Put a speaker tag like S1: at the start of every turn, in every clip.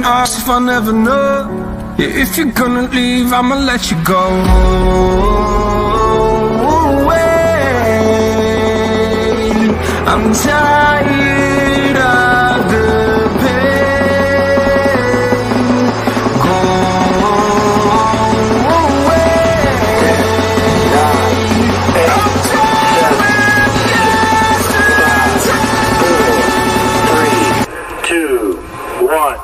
S1: ask if I never know. If you're gonna leave, I'ma let you go away. I'm tired of the pain. Go away. I'm tired of yesterday.
S2: 3, 2, 1.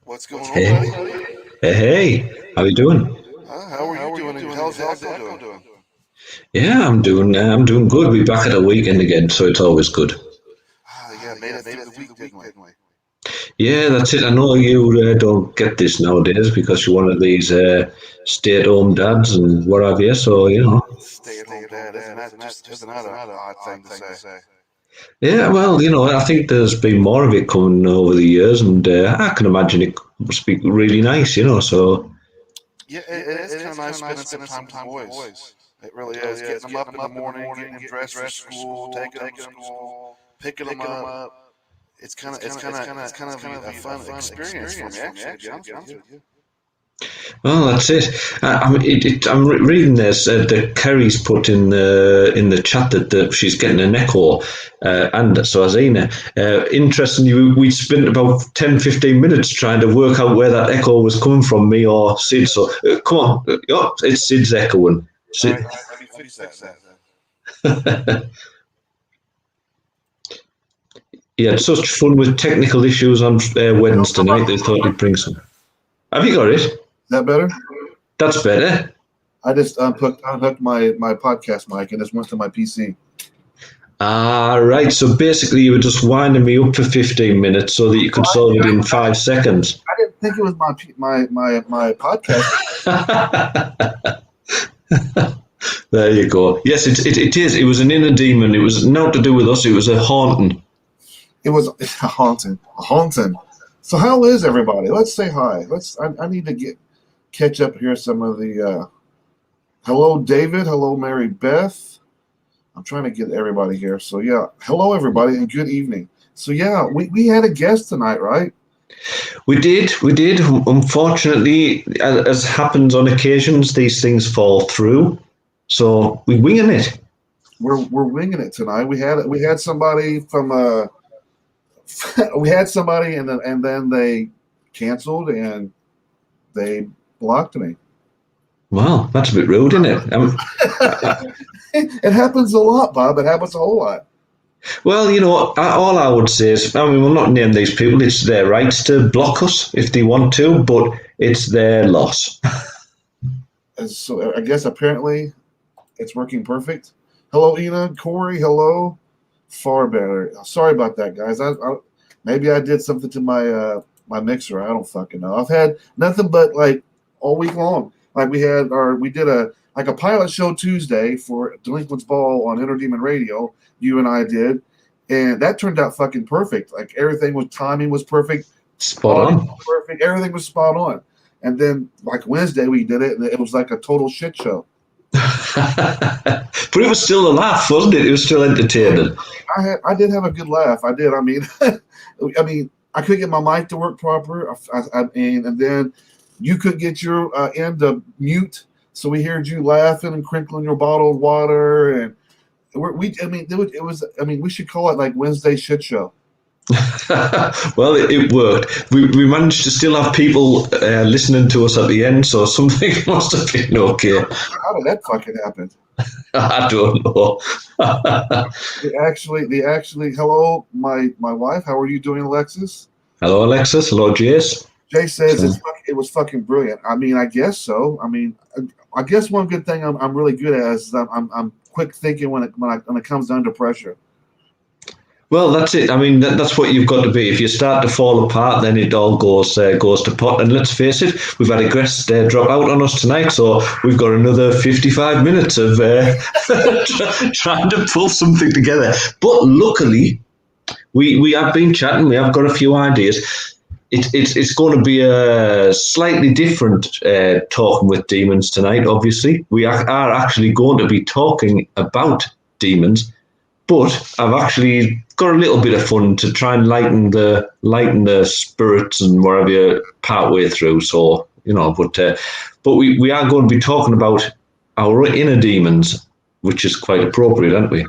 S3: What's going on,
S4: Hey.
S3: buddy?
S4: Hey, how you doing?
S3: How are you doing? How's the echo doing?
S4: Yeah, I'm doing good. We're back at the weekend again, so it's always good.
S3: Yeah, made it through the week, didn't we?
S4: Yeah, that's it. I know you don't get this nowadays because you're one of these stay-at-home dads and what have you. So
S3: Stay-at-home dad, isn't that just another odd thing to say?
S4: Yeah, well, I think there's been more of it coming over the years, and I can imagine it must be really nice. So
S3: Yeah, it is kind of nice spending some time with the boys. It really is. Getting them up in the morning, getting them dressed for school, taking them to school, picking them up. It's kind of a fun experience for me, actually, to be honest with you.
S4: well, that's it. I'm reading this that Kerry's put in the chat that she's getting an echo, and so has Ina. Interestingly, we spent about 10-15 minutes trying to work out where that echo was coming from, me or Sid. So come on, it's Sid's echoing. Sid.
S3: All right, let me fix that then.
S4: He had such fun with technical issues on Wednesday night. They thought he'd bring some. Have you got it?
S5: Is that better?
S4: That's better.
S5: I just unhooked my podcast mic and just went to my PC.
S4: Right. So basically, you were just winding me up for 15 minutes so that you could solve it in 5 seconds.
S5: I didn't think it was my podcast.
S4: There you go. Yes, it is. It was an inner demon. It was not to do with us. It was a haunting.
S5: It's a haunting. So how is everybody? Let's say hi. I need to catch up here some of the. Hello, David. Hello, Mary Beth. I'm trying to get everybody here. So yeah, hello everybody and good evening. So yeah, we had a guest tonight, right?
S4: We did. Unfortunately, as happens on occasions, these things fall through. So we're winging it.
S5: We're winging it tonight. We had somebody from we had somebody and then they canceled and they blocked me.
S4: Well, that's a bit rude, isn't it?
S5: It happens a lot, Bob. It happens a whole lot.
S4: Well, all I would say is, we'll not name these people. It's their rights to block us if they want to, but it's their loss.
S5: So I guess apparently it's working perfect. Hello, Ina, Corey. Hello. Far better. Sorry about that, guys. Maybe I did something to my mixer. I don't fucking know. I've had nothing but like all week long. Like we did a pilot show Tuesday for Delinquents Ball on Interdemon Radio. You and I did, and that turned out fucking perfect. Like timing was perfect,
S4: Spot on.
S5: perfect. Everything was spot on. And then like Wednesday we did it, and it was like a total shit show.
S4: But it was still a laugh, wasn't it? It was still entertaining.
S5: I did have a good laugh. I did. I mean, I couldn't get my mic to work proper, and then you could get your end to mute, so we heard you laughing and crinkling your bottle of water, and we should call it like Wednesday shit show.
S4: Well, it worked. We managed to still have people listening to us at the end, so something must have been okay.
S5: How did that fucking happen?
S4: I don't know.
S5: They actually, hello, my wife. How are you doing, Alexis?
S4: Hello, Alexis. Hello, Jace.
S5: Jay says it was fucking brilliant. I mean, I guess so. I mean, I guess one good thing I'm really good at is I'm quick thinking when it comes under pressure.
S4: Well, that's it. I mean, that's what you've got to be. If you start to fall apart, then it all goes to pot. And let's face it, we've had a guest drop out on us tonight, so we've got another 55 minutes of trying to pull something together. But luckily, we have been chatting. We have got a few ideas. It's going to be a slightly different talking with demons tonight. Obviously, we are actually going to be talking about demons. But I've actually got a little bit of fun to try and lighten the spirits and whatever part way through. So but we are going to be talking about our inner demons, which is quite appropriate, aren't we?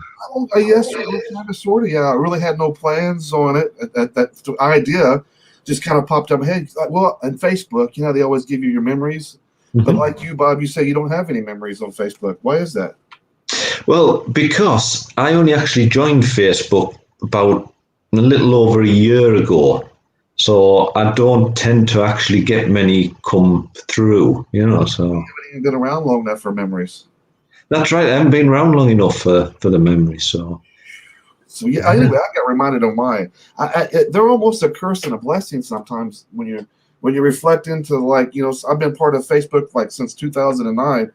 S5: Yes, kind of, sort of. Yeah, I really had no plans on it. That idea just kind of popped up in my head. Well, on Facebook, they always give you your memories, but like you, Bob, you say you don't have any memories on Facebook. Why is that?
S4: Well, because I only actually joined Facebook about a little over a year ago, so I don't tend to actually get many come through, So you
S5: haven't even been around long enough for memories.
S4: That's right. I haven't been around long enough for the memories. So
S5: yeah. Anyway, I got reminded of mine. They're almost a curse and a blessing sometimes when you reflect into I've been part of Facebook since 2009.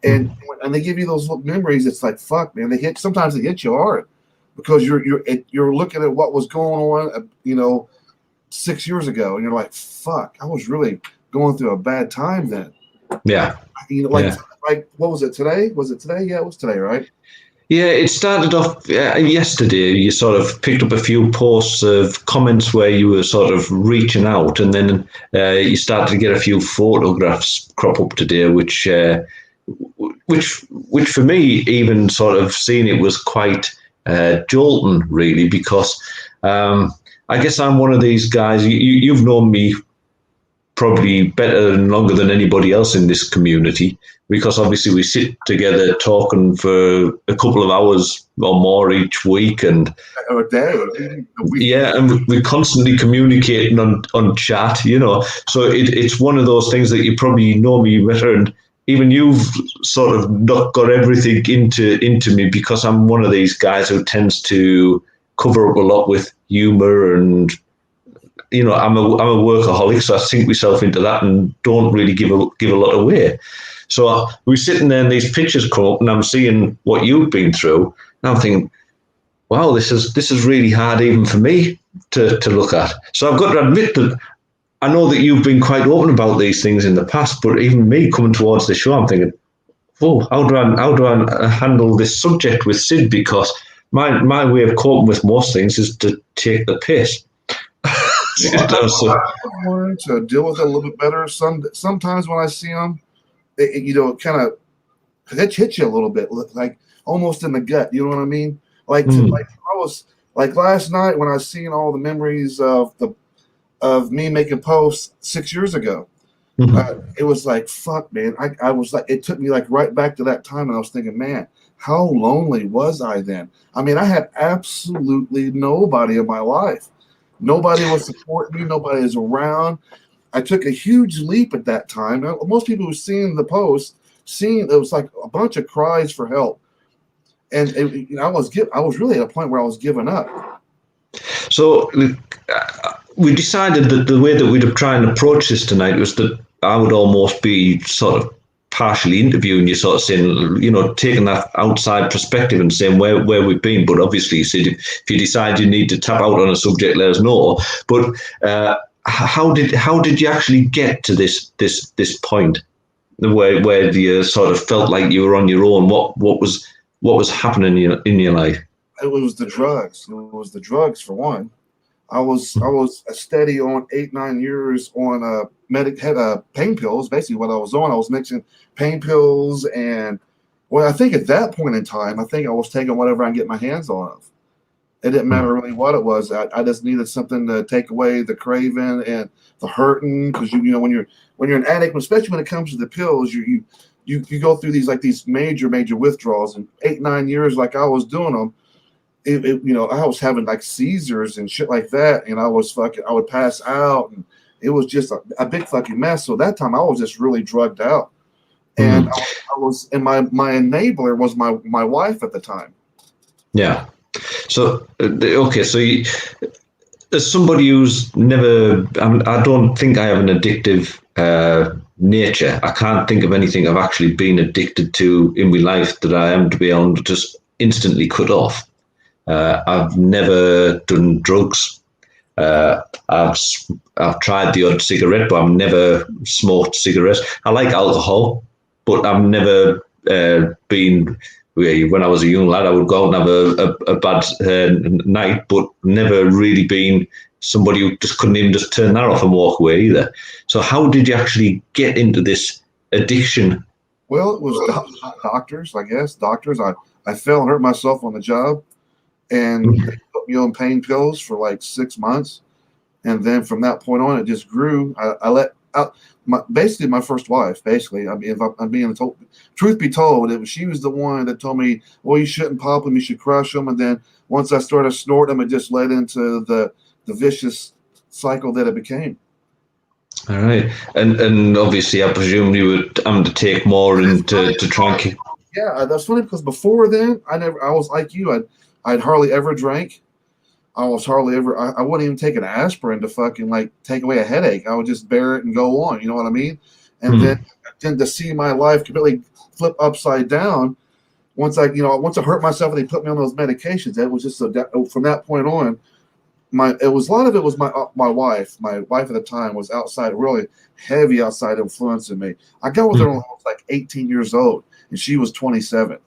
S5: And they give you those memories. It's like, fuck, man. Sometimes they hit you hard because you're looking at what was going on, 6 years ago, and you're like, fuck, I was really going through a bad time then.
S4: Yeah.
S5: Like what was it today? Was it today? Yeah, it was today, right?
S4: Yeah, it started off yesterday. You sort of picked up a few posts of comments where you were sort of reaching out, and then you started to get a few photographs crop up today, which for me, even sort of seeing it was quite jolting, really, because I guess I'm one of these guys. You've known me probably better and longer than anybody else in this community, because obviously we sit together talking for a couple of hours or more each week, and
S5: a day.
S4: Yeah, and we're constantly communicating on chat, So it's one of those things that you probably know me better, and even you've sort of not got everything into me, because I'm one of these guys who tends to cover up a lot with humor, and I'm a workaholic, so I sink myself into that and don't really give a lot away. So we're sitting there and these pictures come up, and I'm seeing what you've been through, and I'm thinking, wow, this is really hard even for me to look at. So I've got to admit that I know that you've been quite open about these things in the past, but even me coming towards the show, I'm thinking, oh, how do I handle this subject with Sid? Because my way of coping with most things is to take the piss.
S5: I've learned to deal with it a little bit better. Sometimes when I see them, it kind of hits you a little bit, like almost in the gut. You know what I mean? Like I was like last night when I seen all the memories of me making posts 6 years ago. It was like, fuck, man. I was like, it took me like right back to that time, and I was thinking, man, how lonely was I then? I mean, I had absolutely nobody in my life. Nobody was supporting me. Nobody was around. I took a huge leap at that time. Most people who seen the post, it was like a bunch of cries for help, and I was really at a point where I was giving up.
S4: So we decided that the way that we'd try and approach this tonight was that I would almost be sort of partially interviewing you, sort of saying, taking that outside perspective and saying where we've been. But obviously, you said if you decide you need to tap out on a subject, let us know. But how did you actually get to this point where you sort of felt like you were on your own? What was happening in your life?
S5: It was the drugs. It was the drugs for one. I was steady on 8-9 years on pain pills. Basically, what I was on, I was mixing pain pills and I think at that point in time, I think I was taking whatever I can get my hands on. It didn't matter really what it was. I just needed something to take away the craving and the hurting, because when you're an addict, especially when it comes to the pills, you go through these major withdrawals. And 8-9 years, like I was doing them. I was having like seizures and shit like that, and I would pass out, and it was just a big fucking mess. So that time I was just really drugged out, and and my enabler was my wife at the time.
S4: Yeah. So okay, so as somebody who's never, I don't think I have an addictive nature. I can't think of anything I've actually been addicted to in my life that I am to be able to just instantly cut off. I've never done drugs. I've tried the odd cigarette, but I've never smoked cigarettes. I like alcohol, but I've never been. When I was a young lad, I would go out and have a bad night, but never really been somebody who just couldn't even just turn that off and walk away either. So how did you actually get into this addiction?
S5: Well, it was doctors, I guess. Doctors. I fell and hurt myself on the job, and they put me on pain pills for like 6 months, and then from that point on, it just grew. I let out basically my first wife. Basically, I mean, if I'm being told, truth be told, she was the one that told me, "Well, you shouldn't pop them; you should crush them." And then once I started snorting them, it just led into the vicious cycle that it became.
S4: All right, and obviously, I presume you would undertake more and to try and keep.
S5: Yeah, that's funny because before then, I was like you. I'd hardly ever drank. I wouldn't even take an aspirin to fucking like take away a headache. I would just bear it and go on. You know what I mean? And then to see my life completely flip upside down once I hurt myself and they put me on those medications. That was just from that point on. A lot of it was my wife. My wife at the time was outside, really heavy outside influencing me. I got with her when I was like 18 years old, and she was 27.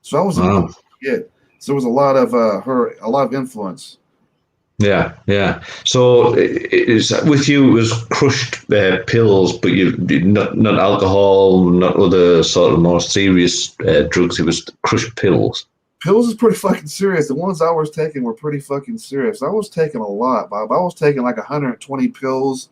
S5: So I was a kid. So there was a lot of influence.
S4: Yeah. So with you, it was crushed pills, but you not alcohol, not other sort of more serious drugs. It was crushed pills.
S5: Pills is pretty fucking serious. The ones I was taking were pretty fucking serious. I was taking a lot, Bob. I was taking like 120 pills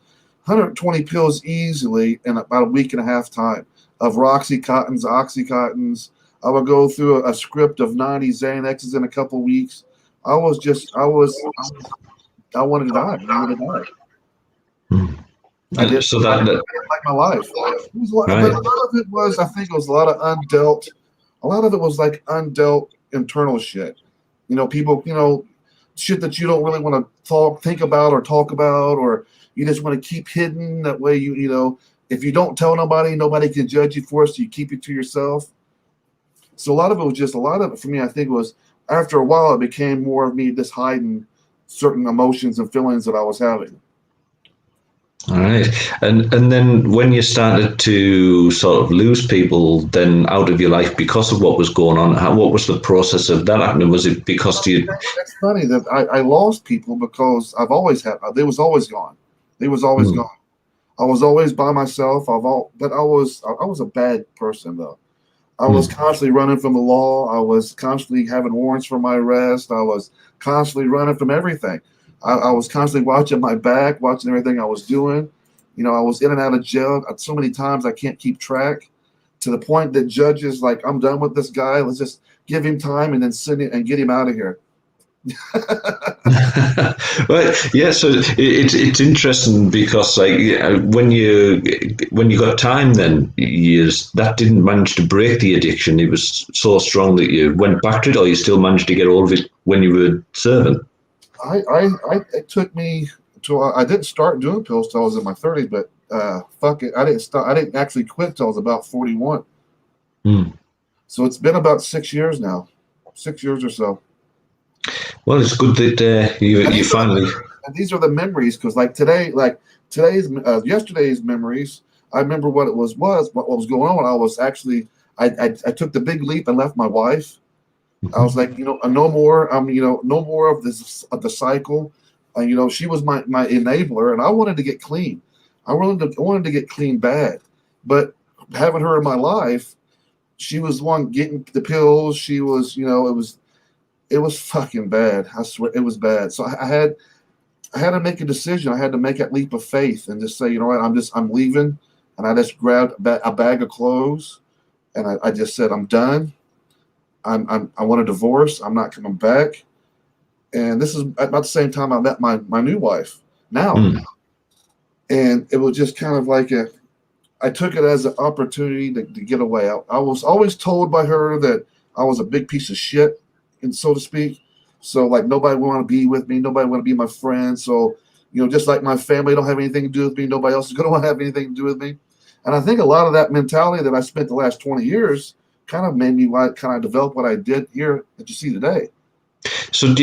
S5: easily in about a week and a half time of Roxycontins, Oxycontins. I would go through a script of 90 Xanaxes in a couple weeks. I wanted to die. I wanted to die. I did. So that like my life. But a lot of it was, I think, it was a lot of undealt. A lot of it was like undealt internal shit. People, shit that you don't really want to think about or talk about, or you just want to keep hidden. That way, if you don't tell nobody can judge you for it. So you keep it to yourself. So a lot of it for me, I think, was after a while, it became more of me just hiding certain emotions and feelings that I was having.
S4: All right. And then when you started to sort of lose people then out of your life because of what was going on, what was the process of that happening? Was it because you...
S5: It's funny that I lost people because they was always gone. They was always gone. I was always by myself. But I was a bad person, though. I was constantly running from the law. I was constantly having warrants for my arrest. I was constantly running from everything. I was constantly watching my back, watching everything I was doing. I was in and out of jail so many times I can't keep track, to the point that judges like, I'm done with this guy. Let's just give him time and then send it and get him out of here.
S4: Well, yeah. So it's interesting because like when you got time, then that didn't manage to break the addiction. It was so strong that you went back to it, or you still managed to get all of it when you were serving.
S5: It took me to I didn't start doing pills till I was in my 30s, but fuck it, I didn't actually quit till I was about 41. So it's been about 6 years now, 6 years or so.
S4: Well, it's good that you finally.
S5: And these are the memories, because yesterday's memories. I remember what was going on. I was actually I took the big leap and left my wife. I was like, no more. No more of the cycle. She was my enabler, and I wanted to get clean. I wanted to get clean bad, but having her in my life, she was the one getting the pills. She was, it was fucking bad. I swear it was bad. So I had to make a decision. I had to make that leap of faith and just say, you know what, I'm leaving. And I just grabbed a bag of clothes, and I just said, I'm done. I want a divorce. I'm not coming back. And this is about the same time I met my new wife now. And it was just kind of like I took it as an opportunity to get away. I was always told by her that I was a big piece of shit, and so to speak. So like nobody would want to be with me. Nobody want to be my friend. So, just like my family don't have anything to do with me, nobody else is going to want to have anything to do with me. And I think a lot of that mentality that I spent the last 20 years kind of made me kind of develop what I did here that you see today.
S4: So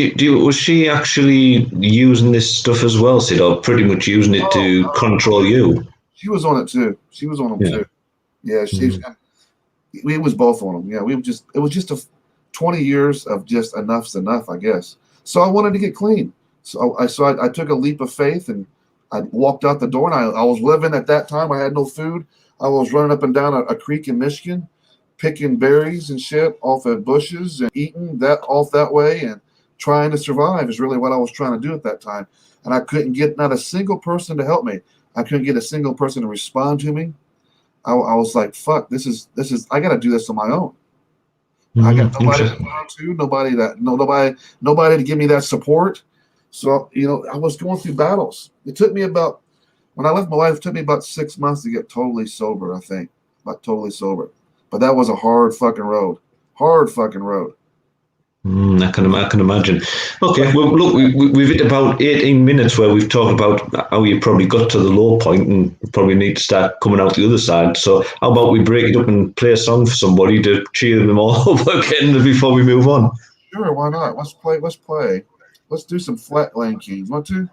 S4: was she actually using this stuff as well, Sid, or pretty much using it to control you?
S5: She was on it too. She was on them too. Yeah, we was both on them. Yeah, it was just 20 years of just enough's enough, I guess. So I wanted to get clean. So I took a leap of faith, and I walked out the door, and I was living at that time. I had no food. I was running up and down a creek in Michigan, picking berries and shit off of bushes and eating that off that way, and trying to survive is really what I was trying to do at that time. And I couldn't get not a single person to help me. I couldn't get a single person to respond to me. I was like, fuck, this is I got to do this on my own. I got nobody to talk to, nobody to give me that support. So, I was going through battles. It took me when I left my wife, it took me about 6 months to get totally sober, I think. About totally sober. But that was a hard fucking road. Hard fucking road.
S4: I can imagine. Okay, well, look, we've hit about 18 minutes where we've talked about how you probably got to the low point and probably need to start coming out the other side. So how about we break it up and play a song for somebody to cheer them all up again before we move on?
S5: Sure, why not? Let's play. Let's do some Flatland Kings. Want to?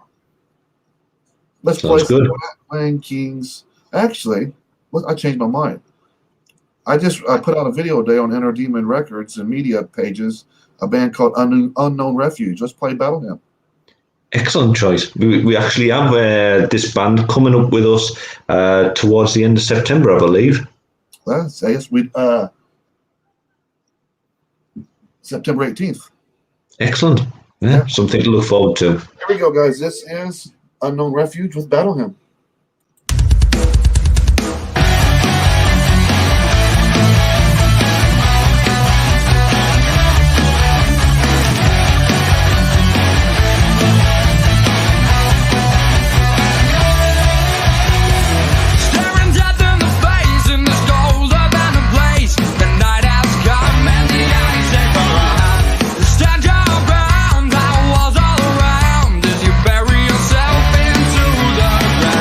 S5: Let's play some Flatland Kings. Actually, I changed my mind. I put out a video today on Enter Demon Records and media pages, a band called Unknown Refuge. Let's play Battle Hymn.
S4: Excellent choice. We actually have this band coming up with us towards the end of September, I believe.
S5: Yes, September 18th.
S4: Excellent. Yeah, something to look forward to.
S5: Here we go, guys. This is Unknown Refuge with Battle Hymn.
S1: Stand your ground as you bury yourself into the ground.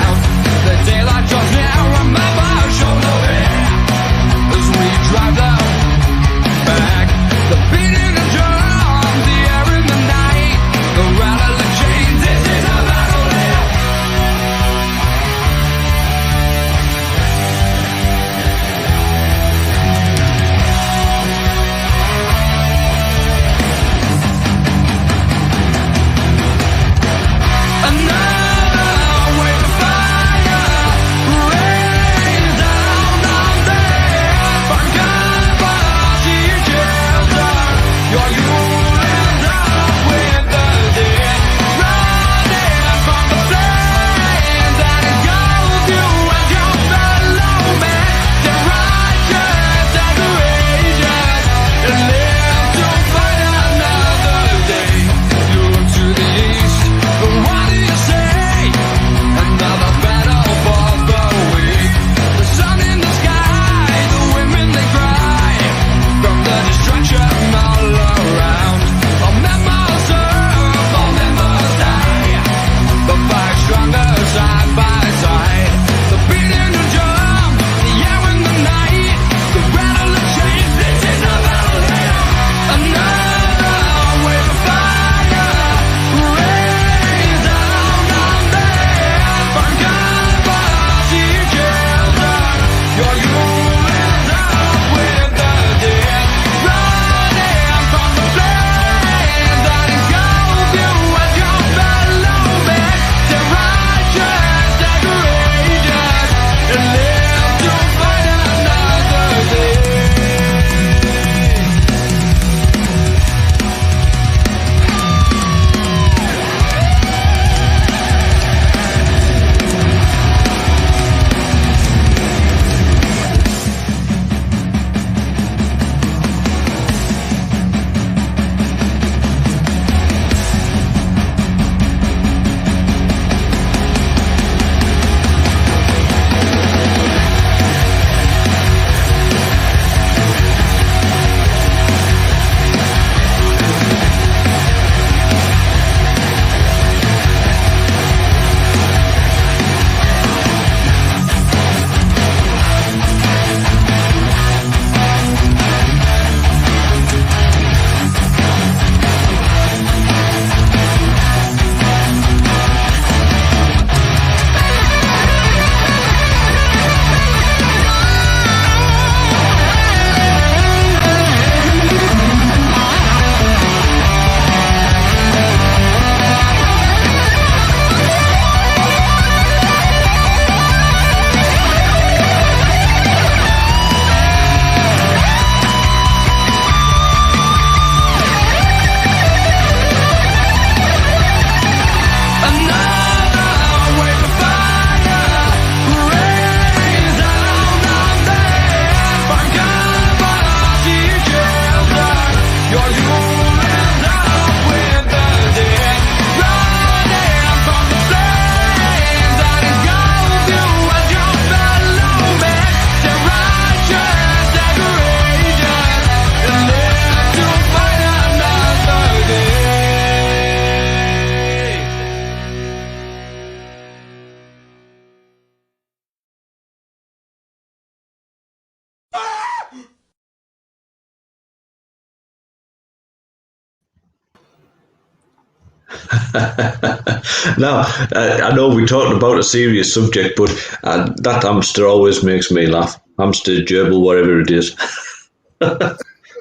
S4: Now, I know we talked about a serious subject, but that hamster always makes me laugh. Hamster, gerbil, whatever it is.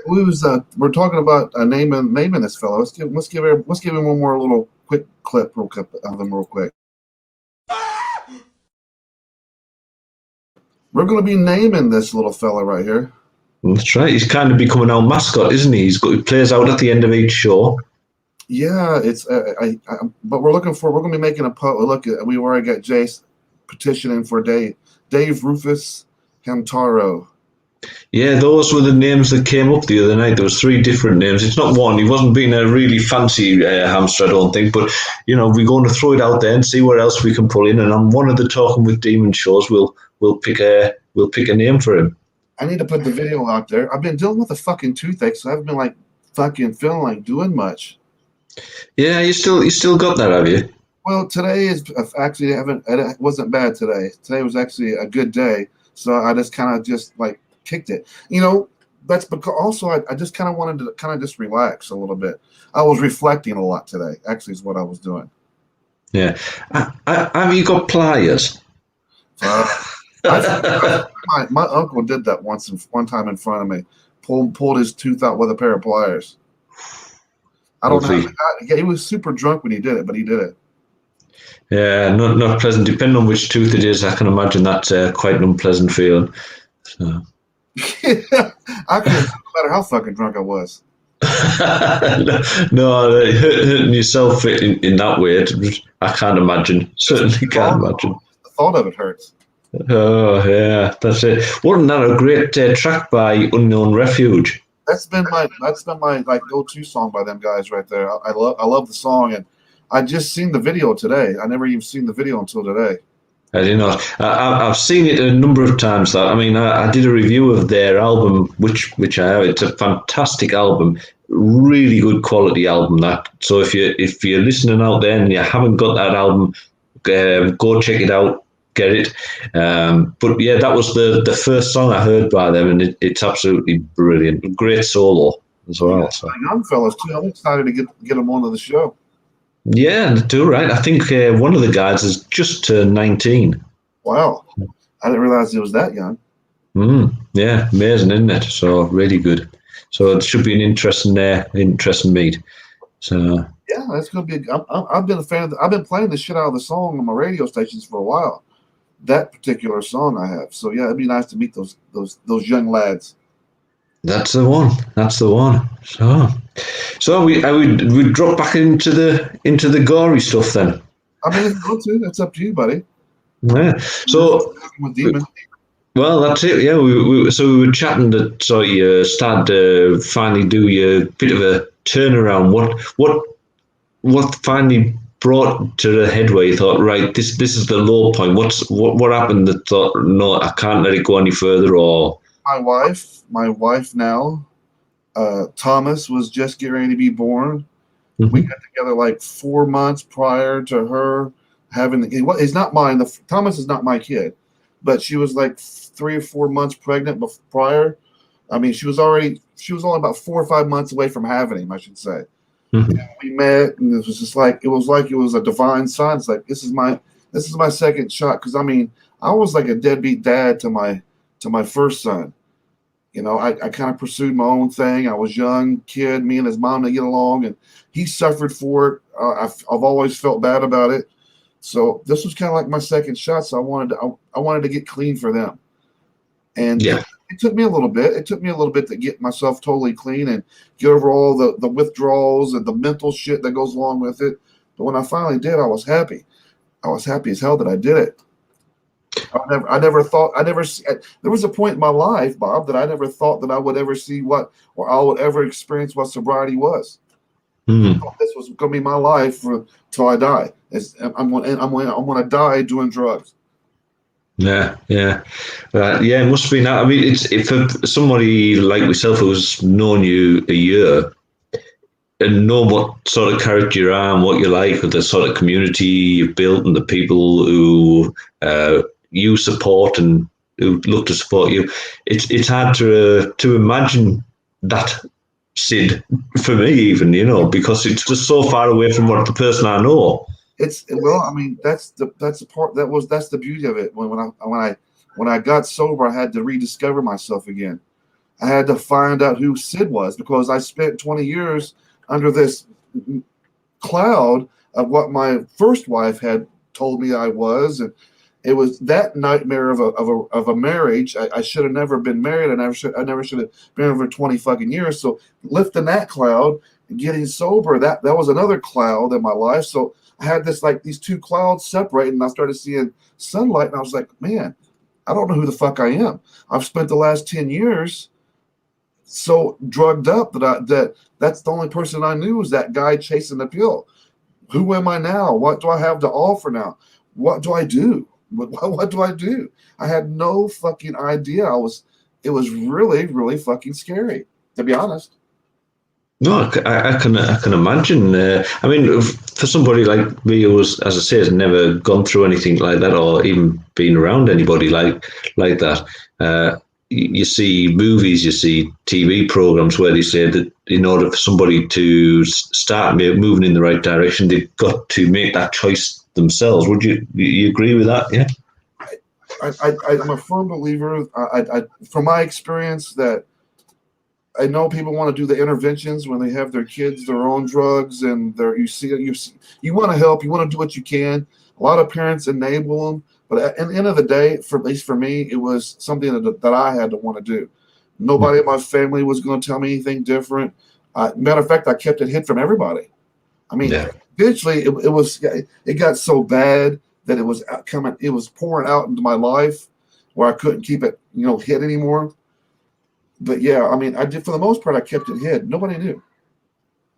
S5: We're talking about naming this fellow. Let's give him one more little quick clip of him real quick. We're going to be naming this little fella right here.
S4: That's right. He's kind of becoming our mascot, isn't he? He plays out at the end of each show.
S5: Yeah, it's but we're going to be making a look at. We already got Jace petitioning for Dave Rufus Hamtaro.
S4: Yeah, those were the names that came up the other night. There was 3 different names. It's not one. He wasn't being a really fancy hamster, I don't think. But we're going to throw it out there and see what else we can pull in. And on one of the Talking with Demon shows, we'll pick a name for him.
S5: I need to put the video out there. I've been dealing with a fucking toothache, so I haven't been fucking feeling like doing much.
S4: Yeah, you still got that, have you?
S5: Well, today is actually it wasn't bad today. Today was actually a good day, so I just kind of kicked it. That's because also I just kind of wanted to kind of just relax a little bit. I was reflecting a lot today. Actually, is what I was doing.
S4: Yeah. Have you got pliers?
S5: My uncle did that one time in front of me. Pulled his tooth out with a pair of pliers. I don't know. He was super drunk when he did it, but he did it.
S4: Yeah, not pleasant. Depending on which tooth it is, I can imagine that's quite an unpleasant feeling. So.
S5: I couldn't, no matter how fucking drunk I was.
S4: No, hurting yourself in that way, I can't imagine. Certainly can't imagine.
S5: The thought of it hurts.
S4: Oh, yeah, that's it. Wasn't that a great track by Unknown Refuge?
S5: That's been my go-to song by them guys right there. I love the song, and I just seen the video today. I never even seen the video until today.
S4: I did not. I've seen it a number of times. I mean, I did a review of their album, which I have. It's a fantastic album, really good quality album. So if you're listening out there and you haven't got that album, go check it out. Get it. But yeah, that was the first song I heard by them, and it's absolutely brilliant. Great solo as well.
S5: Yeah, so. Young fellas too. I'm excited to get them onto the show.
S4: Yeah, they do, right. I think one of the guys is just turned 19.
S5: Wow, I didn't realize he was that young.
S4: Yeah, amazing, isn't it? So really good. So it should be an interesting meet. So
S5: yeah, that's gonna be. I've been a fan. I've been playing the shit out of the song on my radio stations for a while. That particular song I have. So yeah, it'd be nice to meet those young lads.
S4: That's the one. So we drop back into the gory stuff then.
S5: I mean, if you want to, it's up to you, buddy.
S4: Yeah. So
S5: with Demon.
S4: Well, that's it. Yeah, we were chatting that so you started to finally do your bit of a turnaround. What finally brought to the head where you thought, right, this is the low point. What happened that thought, no, I can't let it go any further? Or
S5: my wife now, Thomas was just getting ready to be born. Mm-hmm. We got together 4 months prior to her having it's not mine. Thomas is not my kid, but she was 3 or 4 months pregnant prior. I mean, she was only about 4 or 5 months away from having him, I should say. Mm-hmm. We met, and it was just it was a divine sign. It's this is my second shot, because I mean, I was like a deadbeat dad to my first son. I kind of pursued my own thing. I was young kid. Me and his mom didn't get along, and he suffered for it. I've always felt bad about it. So this was kind of like my second shot. So I wanted to get clean for them, and yeah. It took me a little bit. It took me a little bit to get myself totally clean and get over all the withdrawals and the mental shit that goes along with it. But when I finally did, I was happy. I was happy as hell that I did it. I never thought there was a point in my life, Bob, that I never thought that I would ever see or I would ever experience what sobriety was. I thought this was going to be my life till I die. I'm going to die doing drugs.
S4: Yeah. It must have been. I mean, it's for somebody like myself who's known you a year and know what sort of character you are and what you like, with the sort of community you've built and the people who you support and who look to support you. It's hard to imagine that Sid for me, even, because it's just so far away from what the person I know.
S5: That's the part that's the beauty of it. When I got sober, I had to rediscover myself again. I had to find out who Sid was, because I spent 20 years under this cloud of what my first wife had told me I was, and it was that nightmare of a marriage. I should have never been married. I never should have been over 20 fucking years. So lifting that cloud and getting sober, that was another cloud in my life. So I had these two clouds separating, and I started seeing sunlight, and I was like, man, I don't know who the fuck I am. I've spent the last 10 years so drugged up that's the only person I knew was that guy chasing the pill. Who am I now? What do I have to offer now? What do I do? What do I do? I had no fucking idea. It was really, really fucking scary, to be honest.
S4: No, I can imagine. I mean, for somebody like me who was, as I said, has never gone through anything like that, or even been around anybody like that. You see movies, you see TV programs where they say that in order for somebody to start moving in the right direction, they've got to make that choice themselves. Would you agree with that? Yeah.
S5: I'm a firm believer. From my experience, that I know people want to do the interventions when they have their kids their own drugs, and you want to help, you want to do what you can. A lot of parents enable them, but at the end of the day, at least for me, it was something that I had to want to do. Nobody in my family was going to tell me anything different. Matter of fact, I kept it hid from everybody. I mean, eventually it got so bad that it was pouring out into my life where I couldn't keep it, hid anymore. But yeah, I mean, for the most part, I kept it hid. Nobody knew.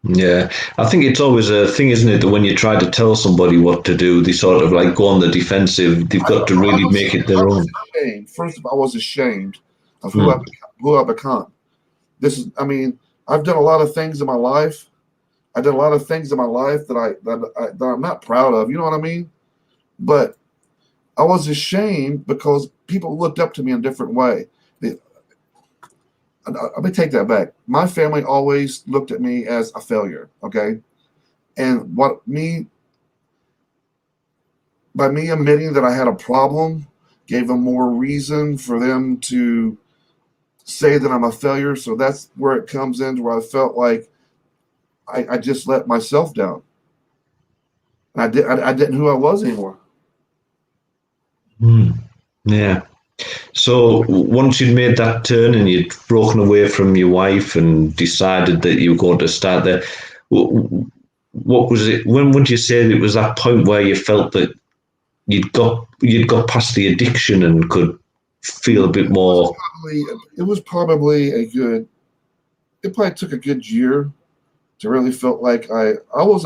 S4: Yeah, I think it's always a thing, isn't it, that when you try to tell somebody what to do, they sort of go on the defensive. They've got to really make it their own.
S5: First of all, I was ashamed of who I've become. I've done a lot of things in my life. I did a lot of things in my life that I'm not proud of. You know what I mean? But I was ashamed because people looked up to me in a different way. Let me take that back. My family always looked at me as a failure, okay? And by me admitting that I had a problem, gave them more reason for them to say that I'm a failure. So that's where it comes in, where I felt like I just let myself down. I didn't who I was anymore.
S4: Yeah. So once you'd made that turn and you'd broken away from your wife and decided that you were going to start there, what was it? When would you say that it was that point where you felt that you'd got past the addiction and could feel a bit more?
S5: It probably took a good year to really felt like probably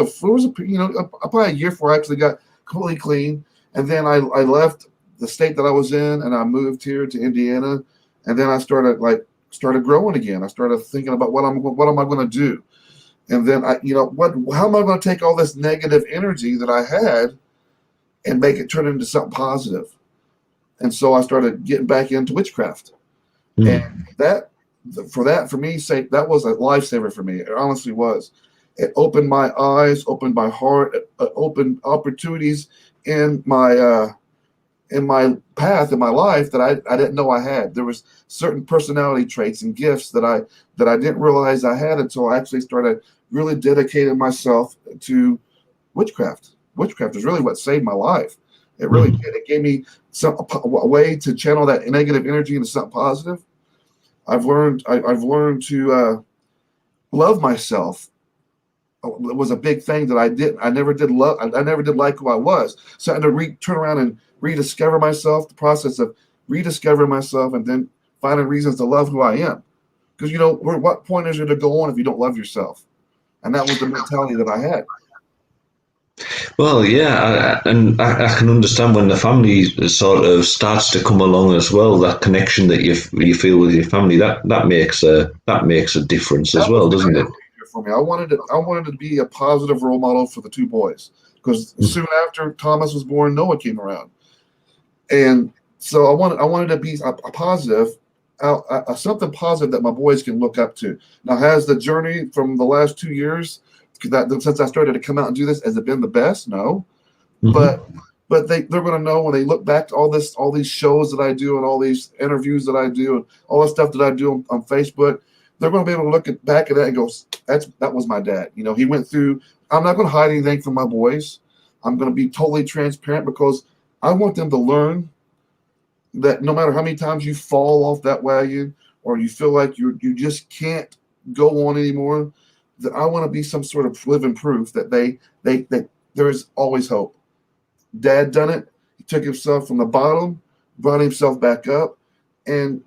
S5: a year before I actually got completely clean, and then I left the state that I was in, and I moved here to Indiana, and then I started growing again. I started thinking about what am I going to do, and then how am I going to take all this negative energy that I had and make it turn into something positive? And so I started getting back into witchcraft, and that for me, that was a lifesaver for me. It honestly was. It opened my eyes, opened my heart, it opened opportunities in my path in my life that I didn't know I had. There was certain personality traits and gifts that I didn't realize I had until I actually started really dedicating myself to witchcraft. Witchcraft is really what saved my life. It really did. It gave me a way to channel that negative energy into something positive. I've learned to love myself. It was a big thing that I never did love. I never did like who I was. So I had to turn around and rediscover myself, the process of rediscovering myself and then finding reasons to love who I am. Because, what point is there to go on if you don't love yourself? And that was the mentality that I had.
S4: Well, yeah, and I can understand when the family sort of starts to come along as well. That connection that you feel with your family, that makes a difference as well, doesn't it?
S5: For me, I wanted to be a positive role model for the two boys, because soon after Thomas was born, Noah came around, and so I wanted to be a positive. something positive that my boys can look up to. Now, has the journey from the last 2 years since I started to come out and do this, has it been the best? No,
S4: Mhm.
S5: but they're going to know when they look back to all these shows that I do and all these interviews that I do and all the stuff that I do on Facebook. They're going to be able to look back at that and go, that was my dad. He went through. I'm not going to hide anything from my boys. I'm going to be totally transparent because I want them to learn that no matter how many times you fall off that wagon or you feel like you just can't go on anymore, that I want to be some sort of living proof that there is always hope. Dad done it. He took himself from the bottom, brought himself back up, and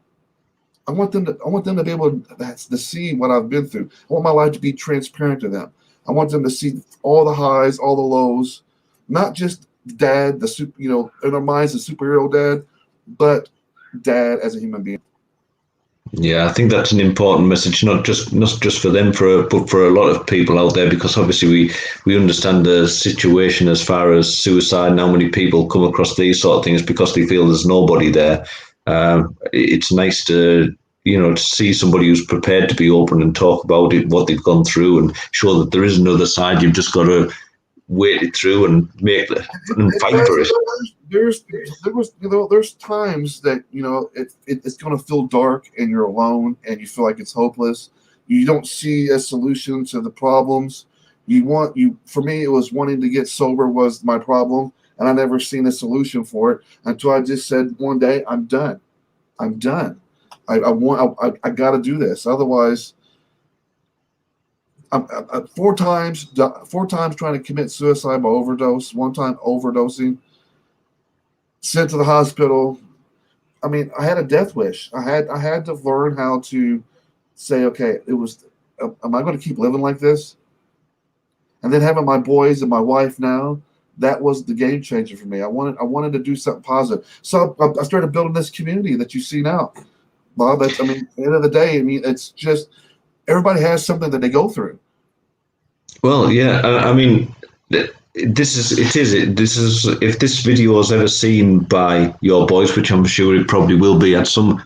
S5: I want them to be able to see what I've been through. I want my life to be transparent to them. I want them to see all the highs, all the lows, not just dad, in their minds, the superhero dad, but dad as a human being.
S4: Yeah, I think that's an important message, not just for them, but for a lot of people out there, because obviously we understand the situation as far as suicide and how many people come across these sort of things because they feel there's nobody there. It's nice to see somebody who's prepared to be open and talk about it, what they've gone through, and show that there is another side. You've just got to wait it through and fight for it.
S5: There's times that it's going to feel dark and you're alone and you feel like it's hopeless. You don't see a solution to the problems. For me, it was wanting to get sober was my problem, and I never seen a solution for it until I just said one day, I'm done. I got to do this. Otherwise, I'm 4 times trying to commit suicide by overdose. One time overdosing, sent to the hospital. I mean, I had a death wish. I had to learn how to say, okay, am I going to keep living like this? And then having my boys and my wife now, that was the game changer for me. I wanted to do something positive. So I started building this community that you see now, Bob. At the end of the day, it's just everybody has something that they go through.
S4: Well, yeah, I mean, this is if this video is ever seen by your boys, which I'm sure it probably will be at some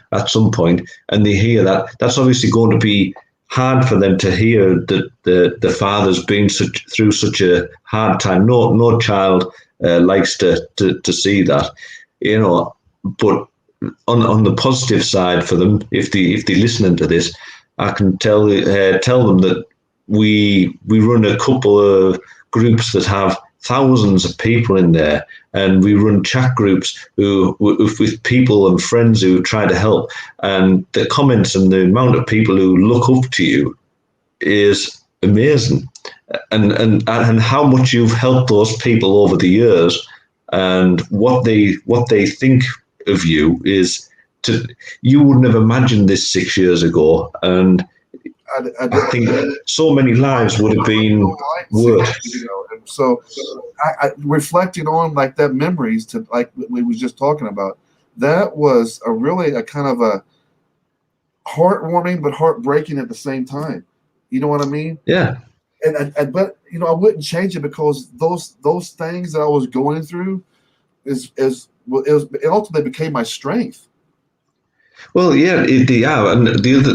S4: point, and they hear that, that's obviously going to be hard for them to hear that the father's been through such a hard time. No child likes to see that, But on the positive side for them, if they listening to this, I can tell them that we run a couple of groups that have thousands of people in there, and we run chat groups with people and friends who try to help, and the comments and the amount of people who look up to you is amazing, and how much you've helped those people over the years, and what they think of you is you wouldn't have imagined this 6 years ago, and I think so many lives would have been worth.
S5: And so, reflecting on like that memories to like we was just talking about, that was a kind of a heartwarming but heartbreaking at the same time. You know what I mean?
S4: Yeah.
S5: But I wouldn't change it because those things that I was going through it ultimately became my strength.
S4: Well, yeah, and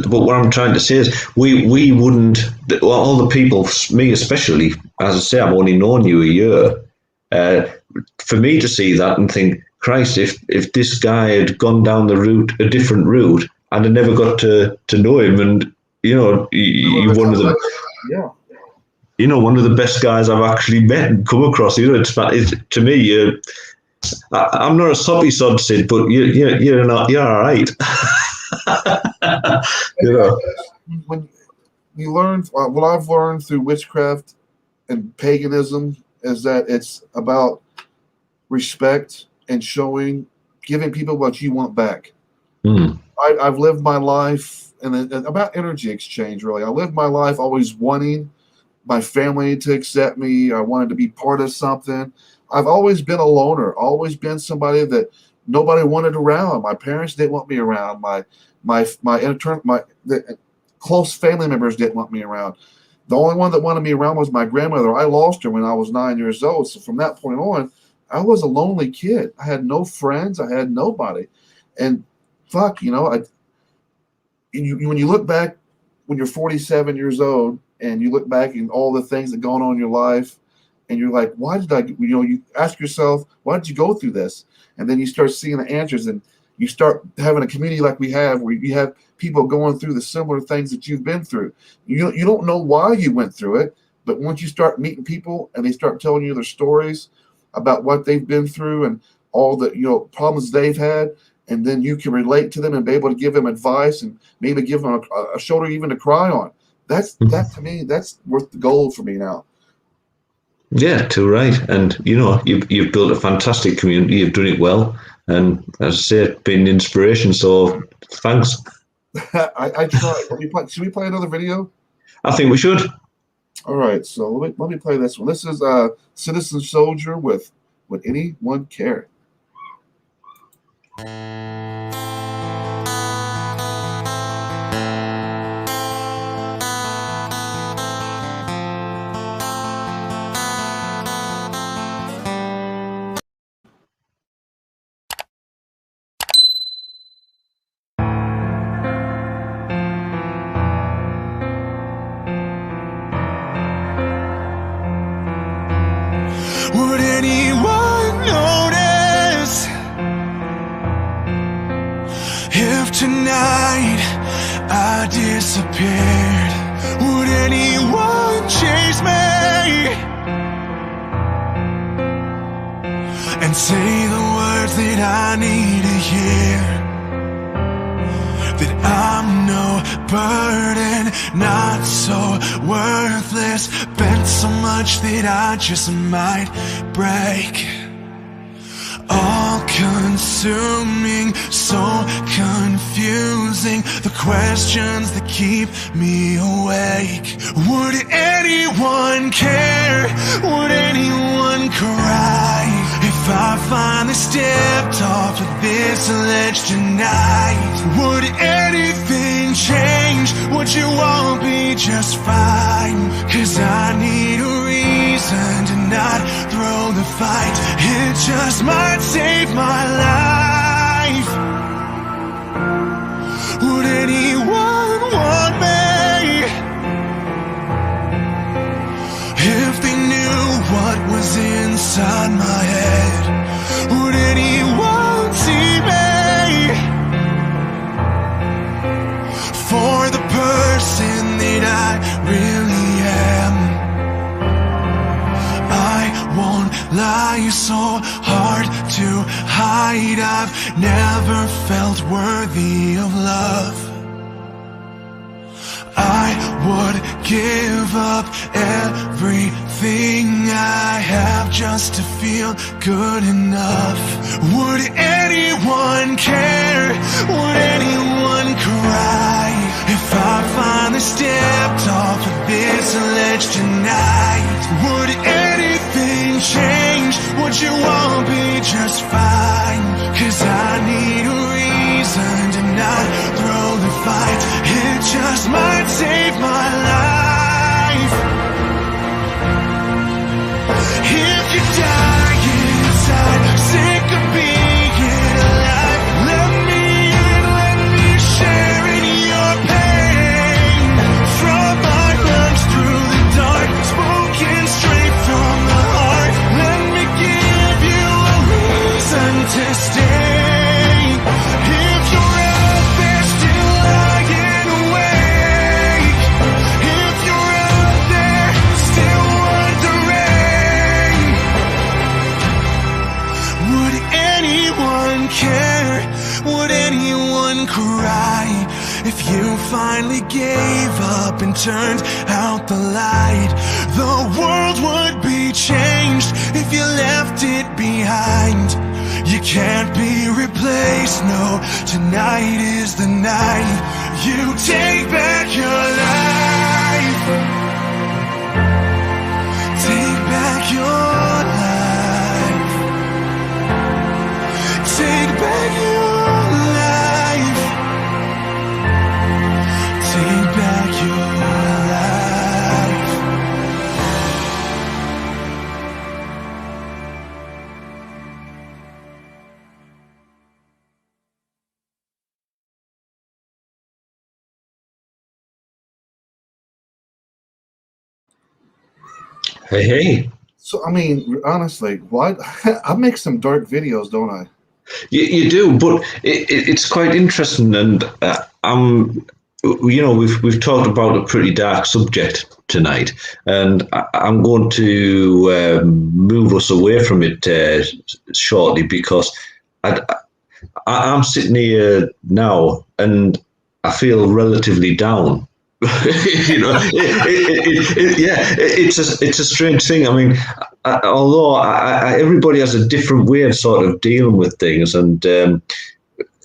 S4: but what I'm trying to say is, we wouldn't, all the people, me especially, as I say, I've only known you a year. For me to see that and think, Christ, if this guy had gone down a different route, I'd have never got to know him, and you're one of one of the best guys I've actually met and come across. To me, I'm not a soppy sod, Sid, but you're not. You're all right.
S5: When you learn, what I've learned through witchcraft and paganism is that it's about respect and giving people what you want back.
S4: Mm.
S5: I've lived my life and about energy exchange. Really, I lived my life always wanting my family to accept me. I wanted to be part of something. I've always been a loner, always been somebody that nobody wanted around. My parents didn't want me around. The close family members didn't want me around. The only one that wanted me around was my grandmother. I lost her when I was 9 years old. So from that point on, I was a lonely kid. I had no friends. I had nobody. And fuck, when you look back when you're 47 years old and you look back and all the things that going on in your life, and you're like, why did I? You ask yourself, why did you go through this? And then you start seeing the answers, and you start having a community like we have, where you have people going through the similar things that you've been through. You don't know why you went through it, but once you start meeting people and they start telling you their stories about what they've been through and all the problems they've had, and then you can relate to them and be able to give them advice and maybe give them a shoulder even to cry on. That to me, that's worth the gold for me now.
S4: Yeah, too right. And you've built a fantastic community. You've done it well, and as I say, been an inspiration. So thanks.
S5: I tried. Should we play another video?
S4: I think we should.
S5: All right. So let me play this one. This is Citizen Soldier with Would Anyone Care?
S1: Would anyone notice if tonight I disappeared? Would anyone chase me and say the words that I need to hear? That I'm no burden, not so worthless, bent so much that I just might break. All consuming, so confusing, the questions that keep me awake. Would anyone care? Would anyone cry if I finally stepped off of this ledge tonight? Would anything change? Would you all be just fine? 'Cause I need a reason to not throw the fight. It just might save my life. Would anyone want me if they knew what was inside my head? Would anyone see me for the person that I really am? I won't lie, so hard to hide. I've never felt worthy of love. I would give up everything I have just to feel good enough. Would anyone care? Would anyone cry if I finally stepped off of this ledge tonight? Would anything change? Would you all be just fine? 'Cause I need a reason to not throw the fight. It just might save my life. If you die inside, sick of being alive, let me in, let me share in your pain. From my lungs through the dark, spoken straight from the heart. Let me give you a reason to stay. If you're out there still lying awake, if you're out there still wondering, would anyone care? Would anyone cry if you finally gave up and turned out the light? The world would be changed if you left it behind. You can't be replaced, no, tonight is the night you take back your life. Take back your life. Take back your life. Take back your life.
S4: Hey, hey.
S5: So I mean, honestly, why? I make some dark videos, don't I?
S4: You do, but it's quite interesting, and we've talked about a pretty dark subject tonight, and I'm going to move us away from it shortly because I, I'm sitting here now, and I feel relatively down. It's a strange thing. I mean, although everybody has a different way of sort of dealing with things, and
S5: I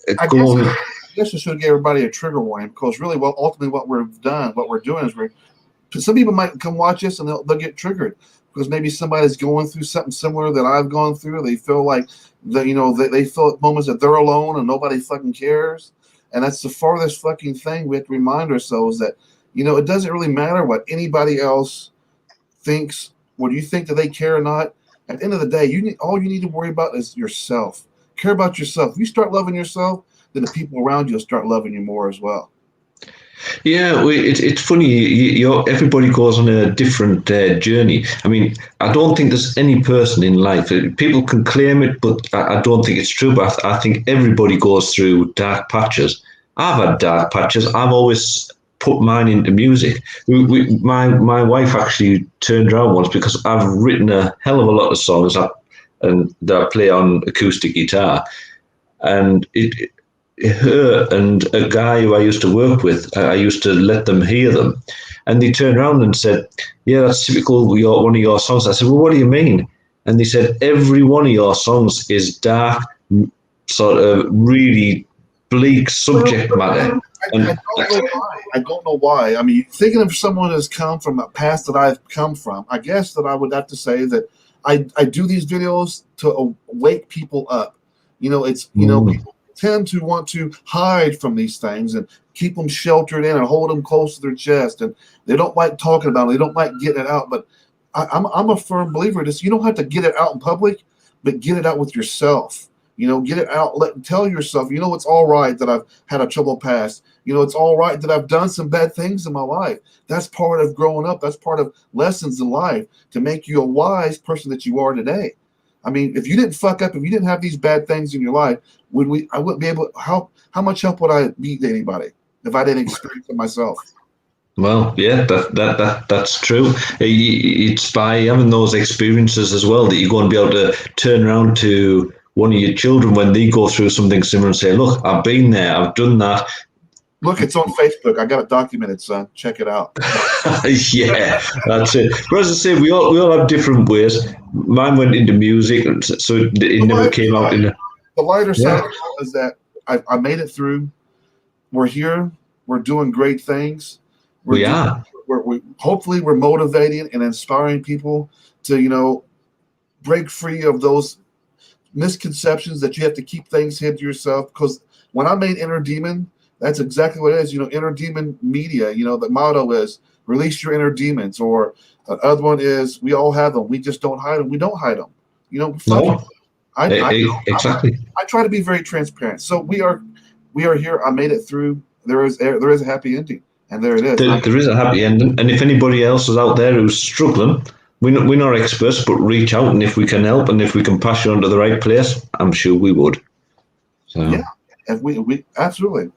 S5: guess
S4: going.
S5: I guess I should give everybody a trigger warning because really, well, ultimately, what we're doing is some people might come watch this and they'll get triggered because maybe somebody's going through something similar that I've gone through. They feel like they feel at moments that they're alone and nobody fucking cares. And that's the farthest fucking thing. We have to remind ourselves that, it doesn't really matter what anybody else thinks, whether you think that they care or not. At the end of the day, all you need to worry about is yourself. Care about yourself. If you start loving yourself, then the people around you will start loving you more as well.
S4: Yeah, it's funny. Everybody goes on a different journey. I mean, I don't think there's any person in life. People can claim it, but I don't think it's true. But I think everybody goes through dark patches. I've had dark patches. I've always put mine into music. My wife actually turned around once because I've written a hell of a lot of songs that I play on acoustic guitar, and her and a guy who I used to work with, I used to let them hear them. And they turned around and said, "Yeah, that's typical one of your songs." I said, "Well, what do you mean?" And they said, "Every one of your songs is dark, sort of really bleak subject matter."
S5: I
S4: And
S5: don't know why. I don't know why. I mean, thinking of someone who's come from a past that I've come from, I guess that I would have to say that I do these videos to wake people up. People tend to want to hide from these things and keep them sheltered in and hold them close to their chest, and they don't like talking about it. They don't like getting it out. But I'm a firm believer in this. You don't have to get it out in public, but get it out with yourself. Get it out. Tell yourself, it's all right that I've had a troubled past. It's all right that I've done some bad things in my life. That's part of growing up. That's part of lessons in life to make you a wise person that you are today. I mean, if you didn't fuck up, if you didn't have these bad things in your life, I wouldn't be able. How much help would I be to anybody if I didn't experience it myself?
S4: well, yeah, that's true. It's by having those experiences as well that you're going to be able to turn around to one of your children when they go through something similar and say, "Look, I've been there, I've done that."
S5: Look, it's on Facebook. I got it documented, son. Check it out.
S4: Yeah, that's it. But as I say, we all have different ways. Mine went into music, so it never came out in.
S5: The lighter
S4: Yeah.
S5: side is that I made it through. We're here. We're doing great things.
S4: We are.
S5: Hopefully we're motivating and inspiring people to break free of those misconceptions that you have to keep things hid to yourself. Because when I made Inner Demon, that's exactly what it is. Inner Demon Media. The motto is release your inner demons, or the other one is we all have them. We just don't hide them. We don't hide them.
S4: No,
S5: I
S4: exactly.
S5: try to be very transparent. So we are here. I made it through. There is a happy ending, and there it is.
S4: There is a happy ending, and if anybody else is out there who's struggling, we're not experts, but reach out, and if we can help, and if we can pass you on to the right place, I'm sure we would. So.
S5: Yeah, and we absolutely.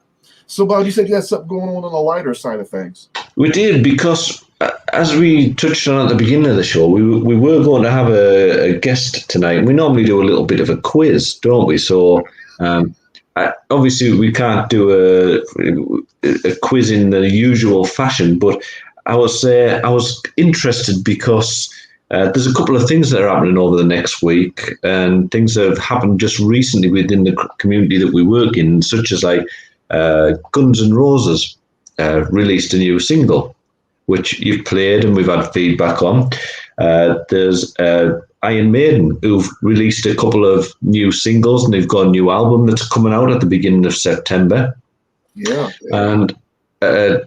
S5: So, Bob, you said you had something going on the lighter side of things.
S4: We did because, as we touched on at the beginning of the show, we were going to have a guest tonight. We normally do a little bit of a quiz, don't we? So, obviously, we can't do a quiz in the usual fashion, but I was interested because there's a couple of things that are happening over the next week, and things that have happened just recently within the community that we work in, such as like Guns N' Roses released a new single, which you've played and we've had feedback on. There's Iron Maiden, who've released a couple of new singles, and they've got a new album that's coming out at the beginning of September.
S5: Yeah.
S4: And I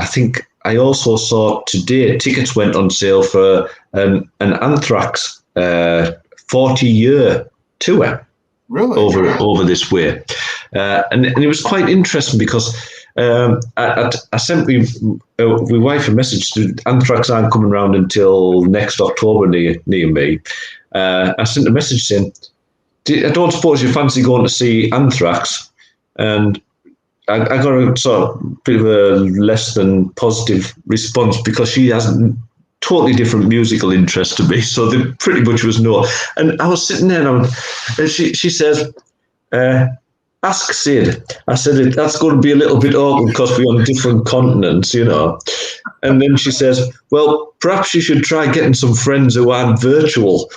S4: think I also saw today tickets went on sale for an Anthrax 40-year tour.
S5: Really?
S4: Over this way, and it was quite interesting because I sent my wife a message to Anthrax aren't coming around until next October near me. I sent a message saying, I don't suppose you fancy going to see Anthrax? And I got a sort of bit of a less than positive response because she has totally different musical interest to me. So there pretty much was no. And I was sitting there and she says, ask Sid. I said, that's going to be a little bit awkward because we're on different continents, you know. And then she says, well, perhaps you should try getting some friends who aren't virtual.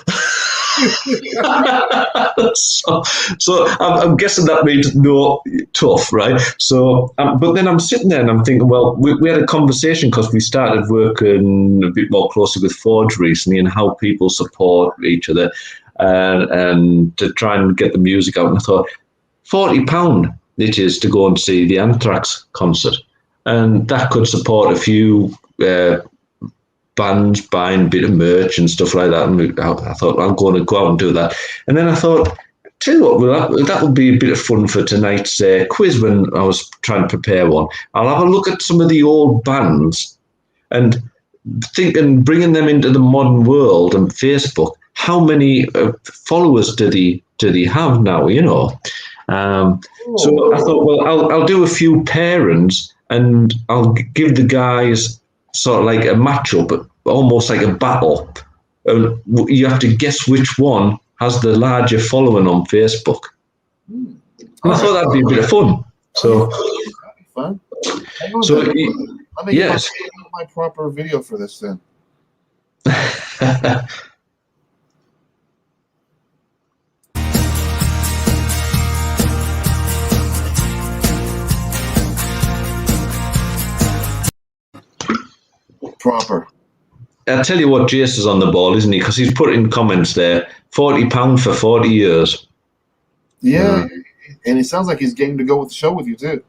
S4: so I'm guessing that means no tough, right? So, but then I'm sitting there and I'm thinking, well, we had a conversation because we started working a bit more closely with Forge recently and how people support each other and to try and get the music out. And I thought, £40 it is to go and see the Anthrax concert, and that could support a few bands buying a bit of merch and stuff like that. And I thought, I'm going to go out and do that. And then I thought, tell you what, that would be a bit of fun for tonight's quiz when I was trying to prepare one. I'll have a look at some of the old bands and thinking, bringing them into the modern world and Facebook. How many followers do they have now? You know. So I thought, well, I'll do a few pairings and I'll give the guys sort of like a matchup, almost like a battle. You have to guess which one has the larger following on Facebook. And I thought that'd be a bit of fun. So,
S5: fun.
S4: So
S5: let me
S4: yes.
S5: get my proper video for this then. Proper.
S4: I'll tell you what, Jace is on the ball, isn't he? Because he's put in comments there, £40 for 40 years.
S5: Yeah, and it sounds like he's game to go with the show with you too.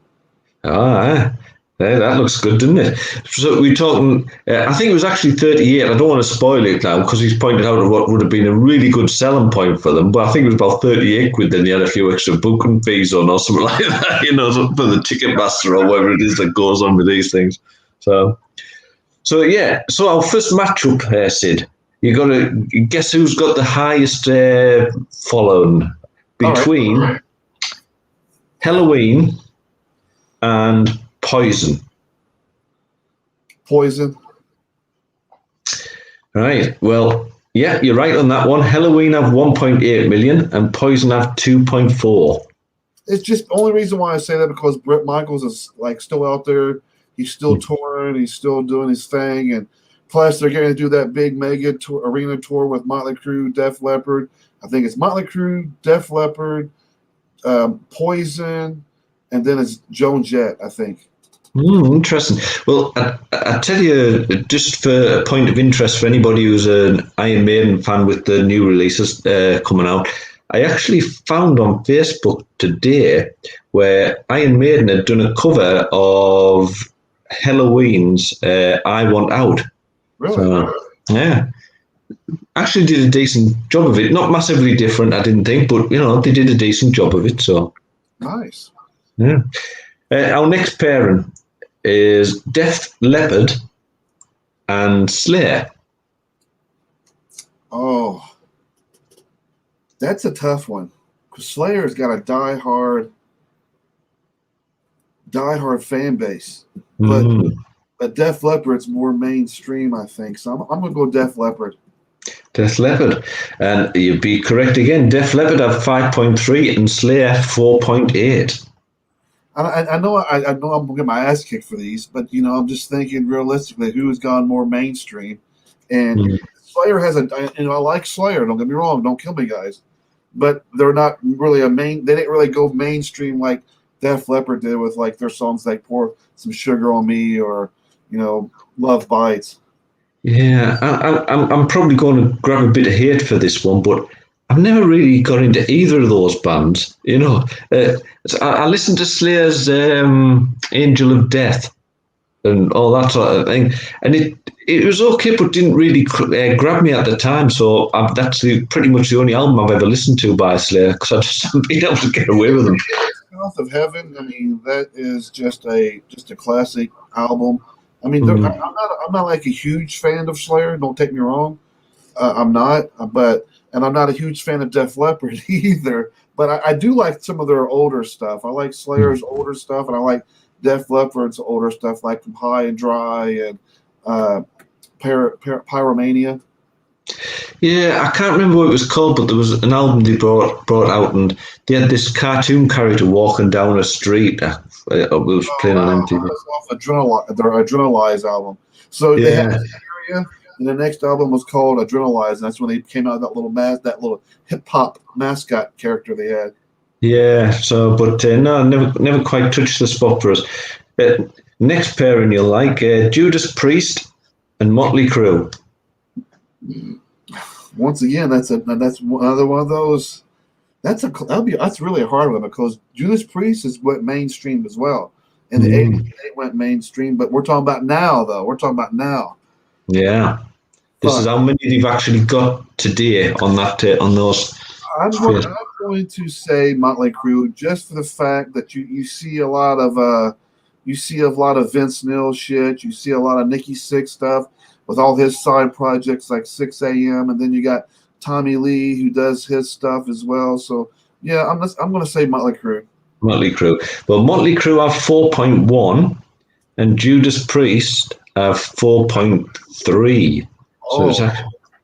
S4: That looks good, doesn't it? So we're talking, I think it was actually 38. I don't want to spoil it now because he's pointed out what would have been a really good selling point for them. But I think it was about 38 quid. Then they had a few extra booking fees on or something like that, you know, for the Ticketmaster or whatever it is that goes on with these things. So our first matchup, Sid, you got to guess who's got the highest following between Halloween and Poison.
S5: Poison.
S4: Right. Well, yeah, you're right on that one. Halloween have 1.8 million and Poison have 2.4.
S5: It's just the only reason why I say that because Bret Michaels is like still out there. He's still touring. He's still doing his thing. And plus, they're going to do that big mega arena tour with Motley Crue, Def Leppard. I think it's Motley Crue, Def Leppard, Poison, and then it's Joan Jett, I think.
S4: Interesting. Well, I tell you, just for a point of interest for anybody who's an Iron Maiden fan with the new releases coming out, I actually found on Facebook today where Iron Maiden had done a cover of Halloween's I Want Out.
S5: Really?
S4: So, yeah. Actually did a decent job of it. Not massively different, I didn't think, but, you know, they did a decent job of it. So
S5: Nice.
S4: Yeah. Our next pairing is Def Leppard and Slayer.
S5: Oh, that's a tough one. Because Slayer's got a die-hard fan base. But Def Leppard's more mainstream, I think. So I'm going to go Def Leppard.
S4: Def Leppard. And you'd be correct again. Def Leppard have 5.3 and Slayer 4.8.
S5: I know I'm going to get my ass kicked for these, but, you know, I'm just thinking realistically who has gone more mainstream. And Slayer has I like Slayer, don't get me wrong, don't kill me, guys. But they're not really they didn't really go mainstream like Def Leppard did with like their songs like Pour Some Sugar on Me or, you know, Love Bites.
S4: Yeah, I'm probably going to grab a bit of hate for this one, but I've never really got into either of those bands. You know, I listened to Slayer's Angel of Death and all that sort of thing, and it was okay, but didn't really grab me at the time. So that's pretty much the only album I've ever listened to by Slayer because I just haven't been able to get away with them.
S5: Mouth of Heaven. I mean, that is just a classic album. I mean, I'm not like a huge fan of Slayer. Don't take me wrong. I'm not, and I'm not a huge fan of Def Leppard either. But I do like some of their older stuff. I like Slayer's older stuff, and I like Def Leppard's older stuff, like High and Dry and Pyromania.
S4: Yeah, I can't remember what it was called, but there was an album they brought out, and they had this cartoon character walking down a street. It was playing on MTV.
S5: That's off their Adrenalize album. So they had Hysteria, and the next album was called Adrenalize, and that's when they came out with that little hip hop mascot character they had.
S4: Yeah. So, but no, never quite touched the spot for us. Next pairing you'll like Judas Priest and Motley Crue.
S5: Once again, that's another one of those. That's really a hard one because Judas Priest is what mainstream as well. In the 80s, they went mainstream, but we're talking about now, though. We're talking about now.
S4: Yeah, this is how many they've actually got today on those.
S5: I'm going to say Motley Crue just for the fact that you see a lot of Vince Neil shit. You see a lot of Nikki Sixx stuff with all his side projects like 6 a.m. and then you got Tommy Lee who does his stuff as well. So yeah, I'm going to say Motley Crue. Motley Crue.
S4: Well, Motley Crue have 4.1, and Judas Priest have 4.3.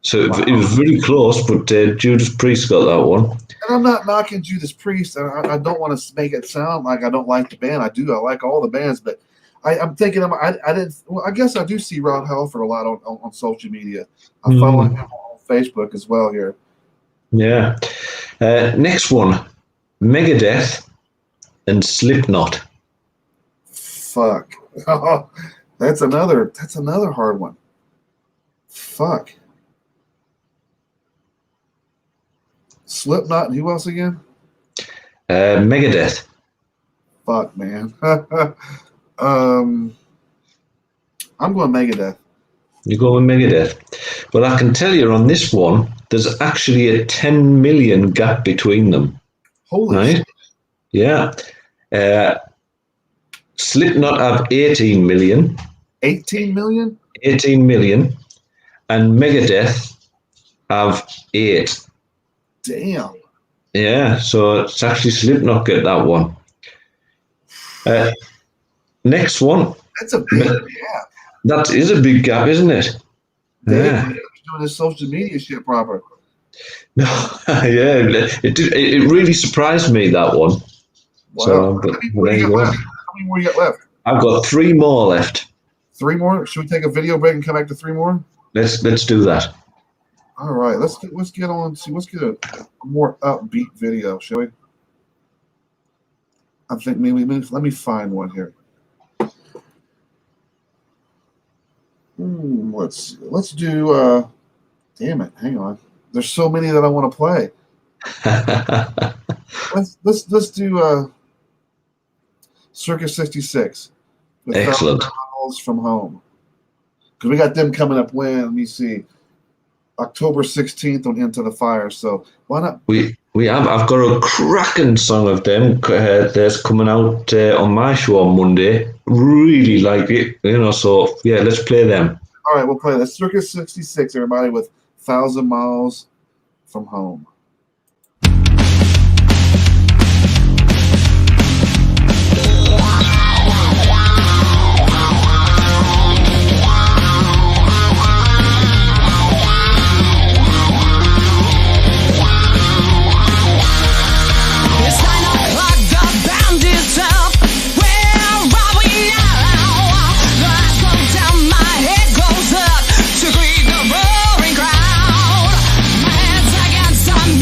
S4: So it was very close, but Judas Priest got that one.
S5: And I'm not knocking Judas Priest. I don't want to make it sound like I don't like the band. I do. I like all the bands, but I'm thinking I didn't. Well, I guess I do see Rob Halford a lot on social media. I follow him on Facebook as well here.
S4: Yeah. Next one, Megadeth and Slipknot.
S5: Fuck. That's another hard one. Fuck. Slipknot and who else again?
S4: Megadeth.
S5: Fuck, man. I'm going Megadeth.
S4: You go with Megadeth. Well, I can tell you on this one, there's actually a 10 million gap between them.
S5: Holy shit.
S4: Yeah. Slipknot have 18 million.
S5: 18 million?
S4: 18 million. And Megadeth have 8.
S5: Damn.
S4: Yeah, so it's actually Slipknot get that one. Next one.
S5: That's a big gap.
S4: That is a big gap, isn't it?
S5: Yeah. Doing his social media shit proper.
S4: No, yeah, it really surprised me, that one.
S5: Wow.
S4: So, but
S5: How many more you got left?
S4: I've got 3 more left.
S5: 3 more? Should we take a video break and come back to 3 more?
S4: Let's do that.
S5: All right, let's get a more upbeat video, shall we? I think maybe let me find one here. Let's do. Damn it! Hang on. There's so many that I want to play. let's do Circus 66.
S4: Excellent.
S5: Miles from Home. Because we got them coming up when, let me see, October 16th on Into the Fire. So why not?
S4: I've got a cracking song of them that's coming out on my show on Monday. Really like it, so yeah, let's play them.
S5: All right, we'll play the Circus 66, everybody, with 1,000 Miles from Home.
S1: Some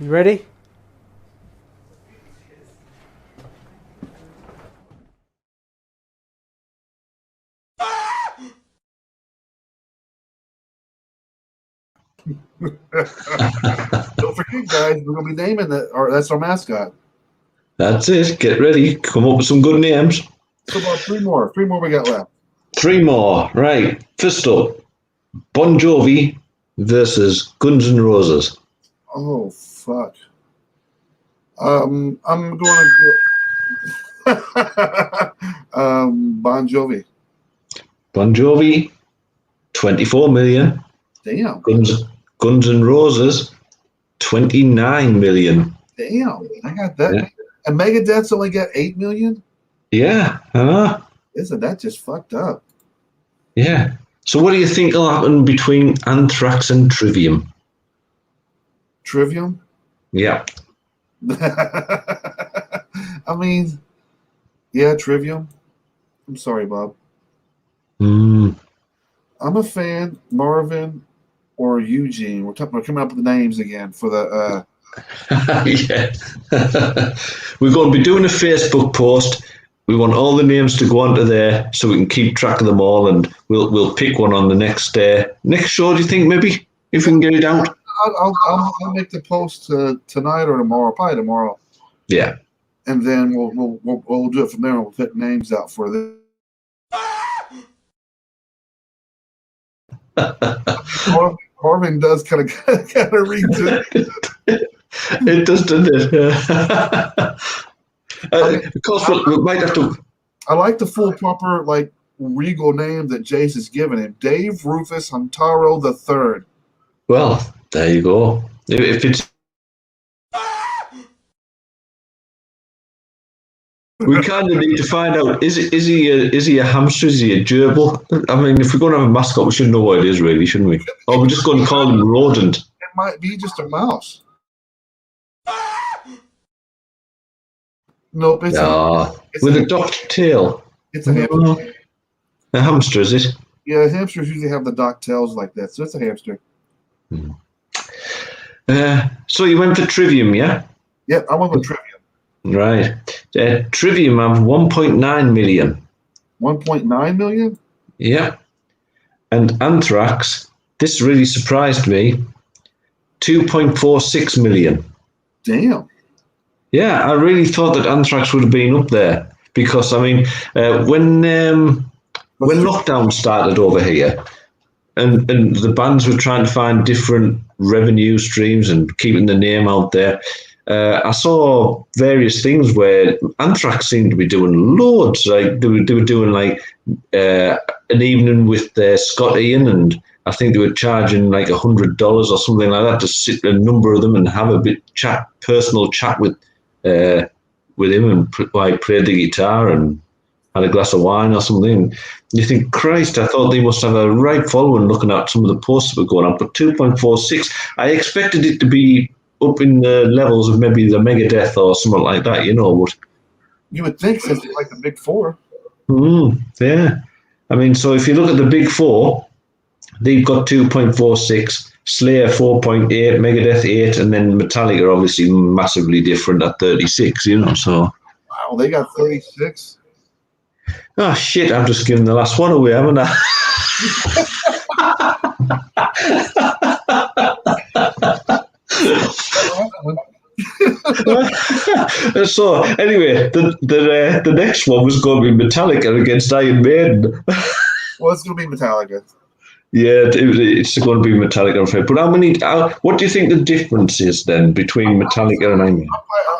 S2: You ready?
S5: Don't forget, guys, we're gonna be naming that. Or that's our mascot.
S4: That's it. Get ready. Come up with some good names.
S5: So about three more. Three more we got left.
S4: 3 more. Right. First up, Bon Jovi versus Guns N' Roses.
S5: Oh fuck. I'm going to go. Bon Jovi.
S4: Bon Jovi, 24 million.
S5: Damn.
S4: Guns N' Roses, 29 million.
S5: Damn. I got that.
S4: Yeah.
S5: And Megadeth's only got 8 million.
S4: Yeah.
S5: Isn't that just fucked up?
S4: Yeah. So what do you think will happen between Anthrax and Trivium?
S5: Trivium.
S4: Yeah.
S5: I mean, yeah, Trivium. I'm sorry, Bob.
S4: Mm.
S5: I'm a fan, Marvin or Eugene. We're coming up with the names again for the.
S4: Yeah. We're going to be doing a Facebook post. We want all the names to go onto there so we can keep track of them all, and we'll pick one on the next show. Do you think maybe if we can get it out?
S5: I'll make the post tonight or tomorrow, probably tomorrow.
S4: Yeah.
S5: And then we'll do it from there. And we'll put names out for this. Marvin does kind of read it.
S4: It does, doesn't it? Of course, we might have to.
S5: I like the full proper regal name that Jace has given him: Dave Rufus Huntaro III.
S4: Well, there you go. If it's, we kind of need to find out: is he a hamster? Is he a gerbil? I mean, if we're going to have a mascot, we should know what it is, really, shouldn't we? Or we're just going to call him rodent.
S5: It might be just a mouse. Nope, it's
S4: with a docked tail.
S5: It's a hamster.
S4: A hamster, is it?
S5: Yeah, hamsters usually have the docked tails like that, so it's a hamster.
S4: So you went for Trivium, yeah?
S5: Yep, I went with Trivium.
S4: Right. Trivium have 1.9 million.
S5: 1.9 million?
S4: Yeah. And Anthrax, this really surprised me, 2.46 million.
S5: Damn.
S4: Yeah, I really thought that Anthrax would have been up there because, I mean, when lockdown started over here and the bands were trying to find different revenue streams and keeping the name out there, I saw various things where Anthrax seemed to be doing loads. Like they were doing like an evening with Scott Ian, and I think they were charging like $100 or something like that to sit a number of them and have a personal chat with him and played the guitar and had a glass of wine or something. You think, Christ, I thought they must have a right following looking at some of the posts that were going on. But 2.46, I expected it to be up in the levels of maybe the Megadeth or something like that, But
S5: you would think since it's like the big four.
S4: Yeah. I mean, so if you look at the big four, they've got 2.46, Slayer 4.8, Megadeth 8, and then Metallica obviously massively different at 36, so.
S5: Wow, they got 36.
S4: Oh, shit, I've just given the last one away, haven't I? So, anyway, the next one was going to be Metallica against Iron Maiden.
S5: Well, it's going to be Metallica.
S4: Yeah, it's going to be Metallica, I'm afraid. But what do you think the difference is then between Metallica and Iron Maiden?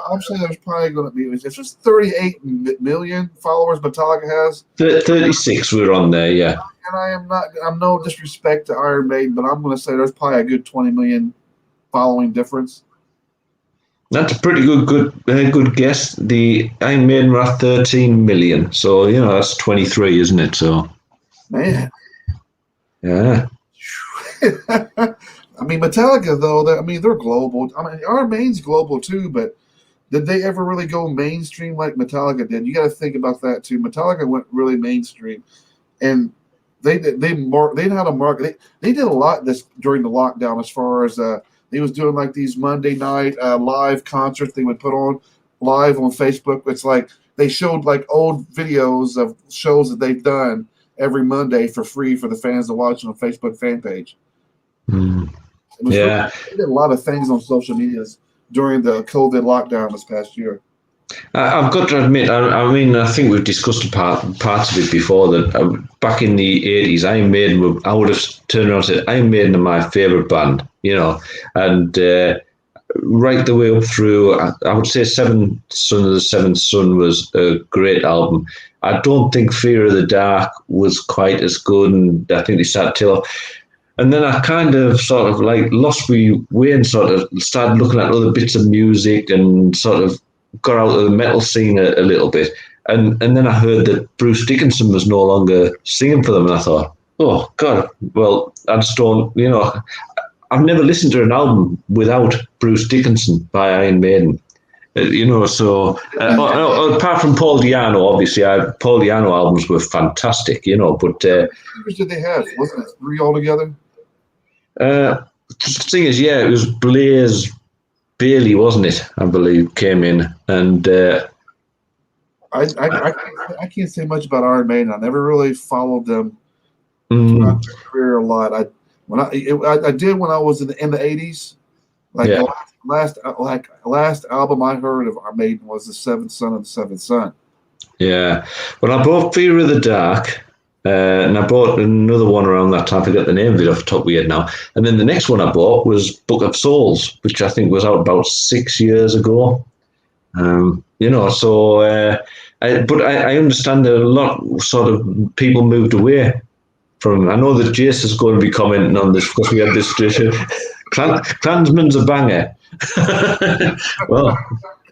S5: I'm saying there's probably going to be, it's just 38 million followers Metallica has.
S4: 36 we're on there, yeah.
S5: And I'm no disrespect to Iron Maiden, but I'm going to say there's probably a good 20 million following difference.
S4: That's a pretty good guess. The Iron Maiden were at 13 million, so that's 23, isn't it? So,
S5: man,
S4: yeah.
S5: I mean, Metallica though, they're global. I mean, Iron Maiden's global too, but did they ever really go mainstream like Metallica did? You got to think about that too. Metallica went really mainstream, and they had a market. They did a lot during the lockdown as far as He was doing like these Monday night live concerts they would put on live on Facebook. It's like they showed like old videos of shows that they've done every Monday for free for the fans to watch on a Facebook fan page.
S4: Mm.
S5: It was
S4: Yeah.
S5: they did a lot of things on social medias during the COVID lockdown this past year.
S4: I've got to admit, I mean, I think we've discussed parts of it before that back in the 80s, Iron Maiden, I would have turned around and said, Iron Maiden are my favourite band, you know, and right the way up through, I would say Seventh Son of the Seventh Son was a great album. I don't think Fear of the Dark was quite as good, and I think they started to. And then I kind of sort of like lost my way and sort of started looking at other bits of music and sort of got out of the metal scene a little bit. And then I heard that Bruce Dickinson was no longer singing for them, and I thought, oh God, well, I just don't, you know, I've never listened to an album without Bruce Dickinson by Iron Maiden. You know, so apart from Paul Di'Anno, obviously, Paul Di'Anno albums were fantastic, you know, but
S5: How many singers did they have? Wasn't it 3 altogether?
S4: the thing is, yeah, it was Blaze Bailey, wasn't it? I believe came in, and
S5: I can't say much about Iron Maiden. I never really followed them
S4: mm,
S5: throughout their career a lot. I did when I was in the 80s. Like
S4: yeah,
S5: the last album I heard of Iron Maiden was The Seventh Son of the Seventh Son.
S4: yeah. Well, I bought Fear of the Dark. And I bought another one around that time. I forget the name of it off the top of my head now. And then the next one I bought was Book of Souls, which I think was out about 6 years ago. You know, so but I understand that a lot sort of people moved away from. I know that Jace is going to be commenting on this because we had this tradition. Klansman's a banger. Well,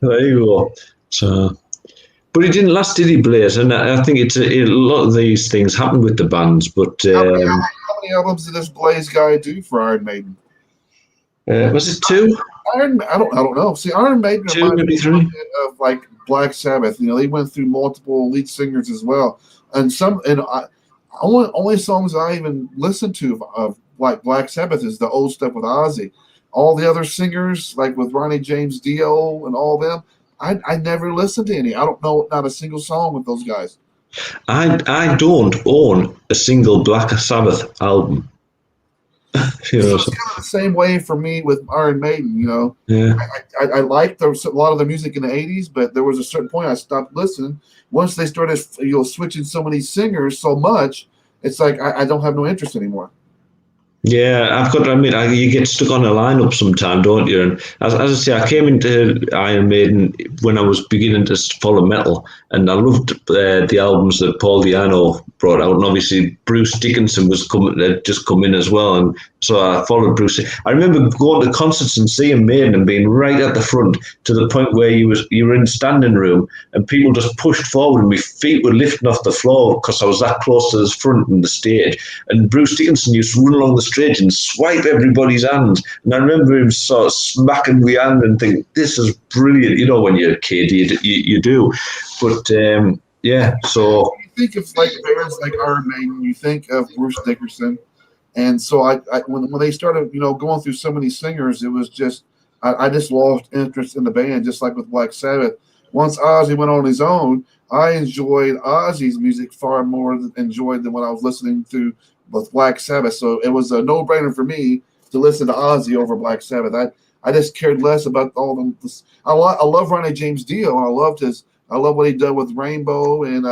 S4: there you go. So. But it didn't last, did he, Blaze? And I think a lot of these things happen with the bands. But
S5: How many albums did this Blaze guy do for Iron Maiden?
S4: was it 2?
S5: I don't know. See, Iron Maiden
S4: 2,
S5: reminds
S4: maybe
S5: me
S4: 3.
S5: of like Black Sabbath. You know, they went through multiple lead singers as well, and only songs I even listen to of like Black Sabbath is the old stuff with Ozzy. All the other singers, like with Ronnie James Dio and all them, I never listened to any. I don't know not a single song with those guys.
S4: I don't own a single Black Sabbath album. You know,
S5: It's kind of the same way for me with Iron Maiden. You know,
S4: yeah.
S5: I liked a lot of the music in the '80s, but there was a certain point I stopped listening. Once they started, switching so many singers so much, it's like I don't have no interest anymore.
S4: Yeah, I've got to admit, you get stuck on a lineup sometime, don't you? And as I say, I came into Iron Maiden when I was beginning to follow metal, and I loved the albums that Paul Di'Anno brought out, and obviously Bruce Dickinson was just come in as well, and so I followed Bruce. I remember going to concerts and seeing Maiden and being right at the front to the point where you were in standing room, and people just pushed forward, and my feet were lifting off the floor because I was that close to the front and the stage. And Bruce Dickinson used to run along the stage and swipe everybody's hands. And I remember him sort of smacking the hand and think, this is brilliant. You know, when you're a kid, you do. But yeah, so.
S5: You think of like bands like Iron Maiden, you think of Bruce Dickinson. And so when they started, going through so many singers, it was just, I just lost interest in the band, just like with Black Sabbath. Once Ozzy went on his own, I enjoyed Ozzy's music far more than when I was listening to with Black Sabbath. So it was a no-brainer for me to listen to Ozzy over Black Sabbath. I just cared less about all them. I love Ronnie James Dio. I love what he did with Rainbow and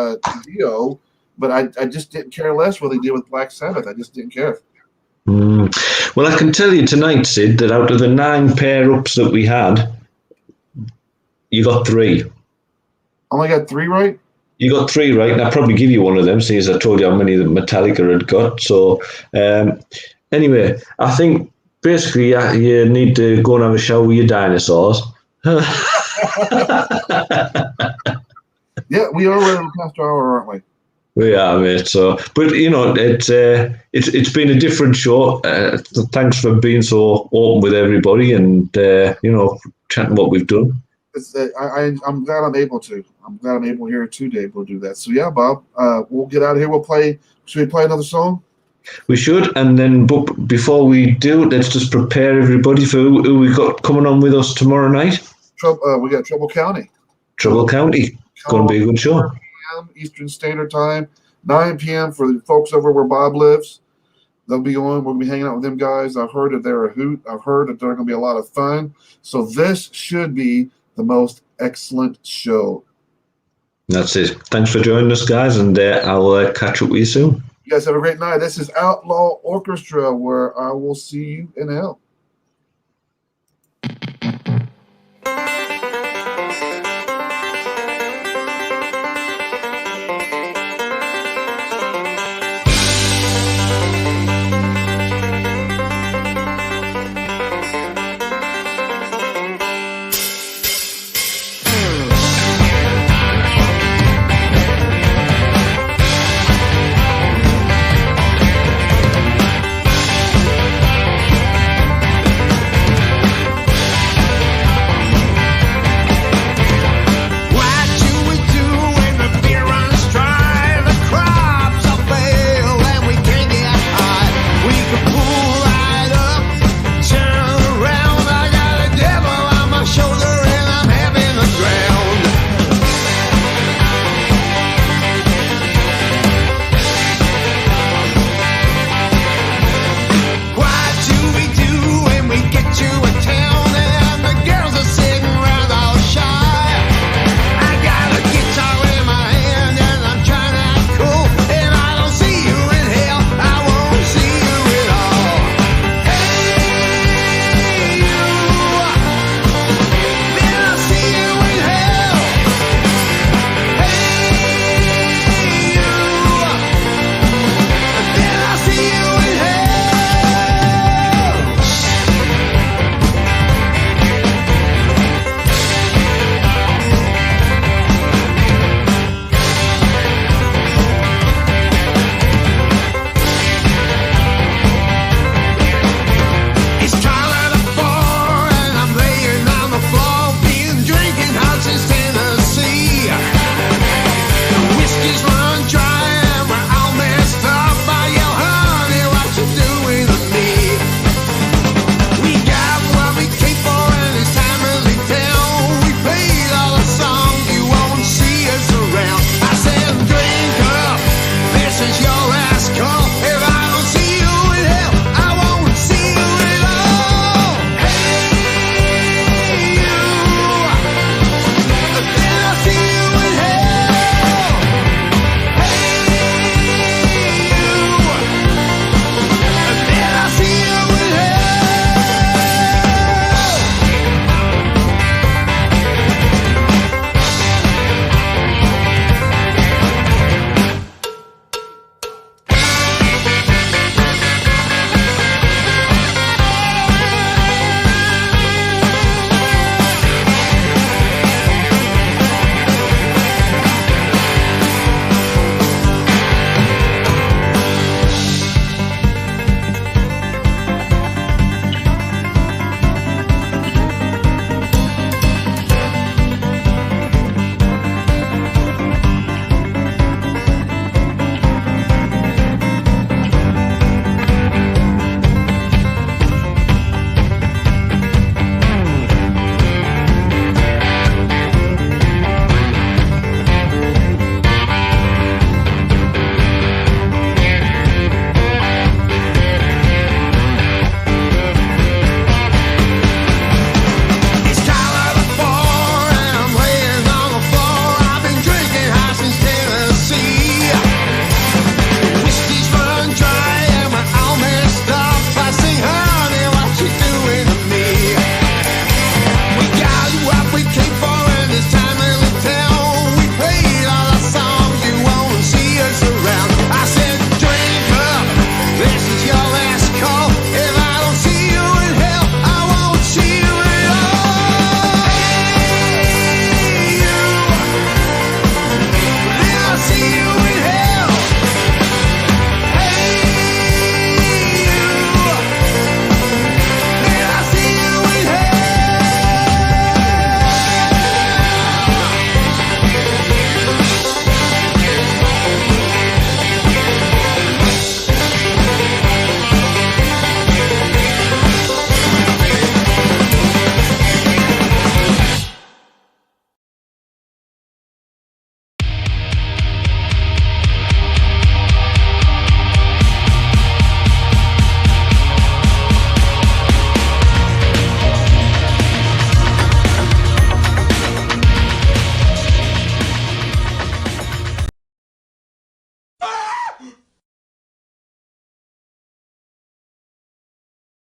S5: Dio, but I just didn't care less what he did with Black Sabbath. I just didn't care.
S4: Well, I can tell you tonight, Sid, that out of the 9 pair-ups that we had, you got 3.
S5: Only got 3 right?
S4: You got 3 right, and I'll probably give you one of them, since I told you how many that Metallica had got. So, anyway, I think basically you need to go and have a shower with your dinosaurs.
S5: Yeah, we are running past our hour, aren't we?
S4: We are, mate. So, but it's been a different show. Thanks for being so open with everybody, and chatting what we've done.
S5: I'm glad I'm able to. I'm glad I'm able here today to do that. So yeah, Bob, we'll get out of here. Should we play another song?
S4: We should, and then but before we do, let's just prepare everybody for who we got coming on with us tomorrow night.
S5: We got Trouble County.
S4: Trouble County. Going to be a good show.
S5: 4 p.m. Eastern Standard Time, 9 p.m. for the folks over where Bob lives. They'll be on. We'll be hanging out with them guys. I've heard that they're a hoot. I've heard that they're going to be a lot of fun. So this should be the most excellent show.
S4: That's it. Thanks for joining us, guys, and I'll catch up with you soon.
S5: You guys have a great night. This is Outlaw Orchestra, where I will see you in hell.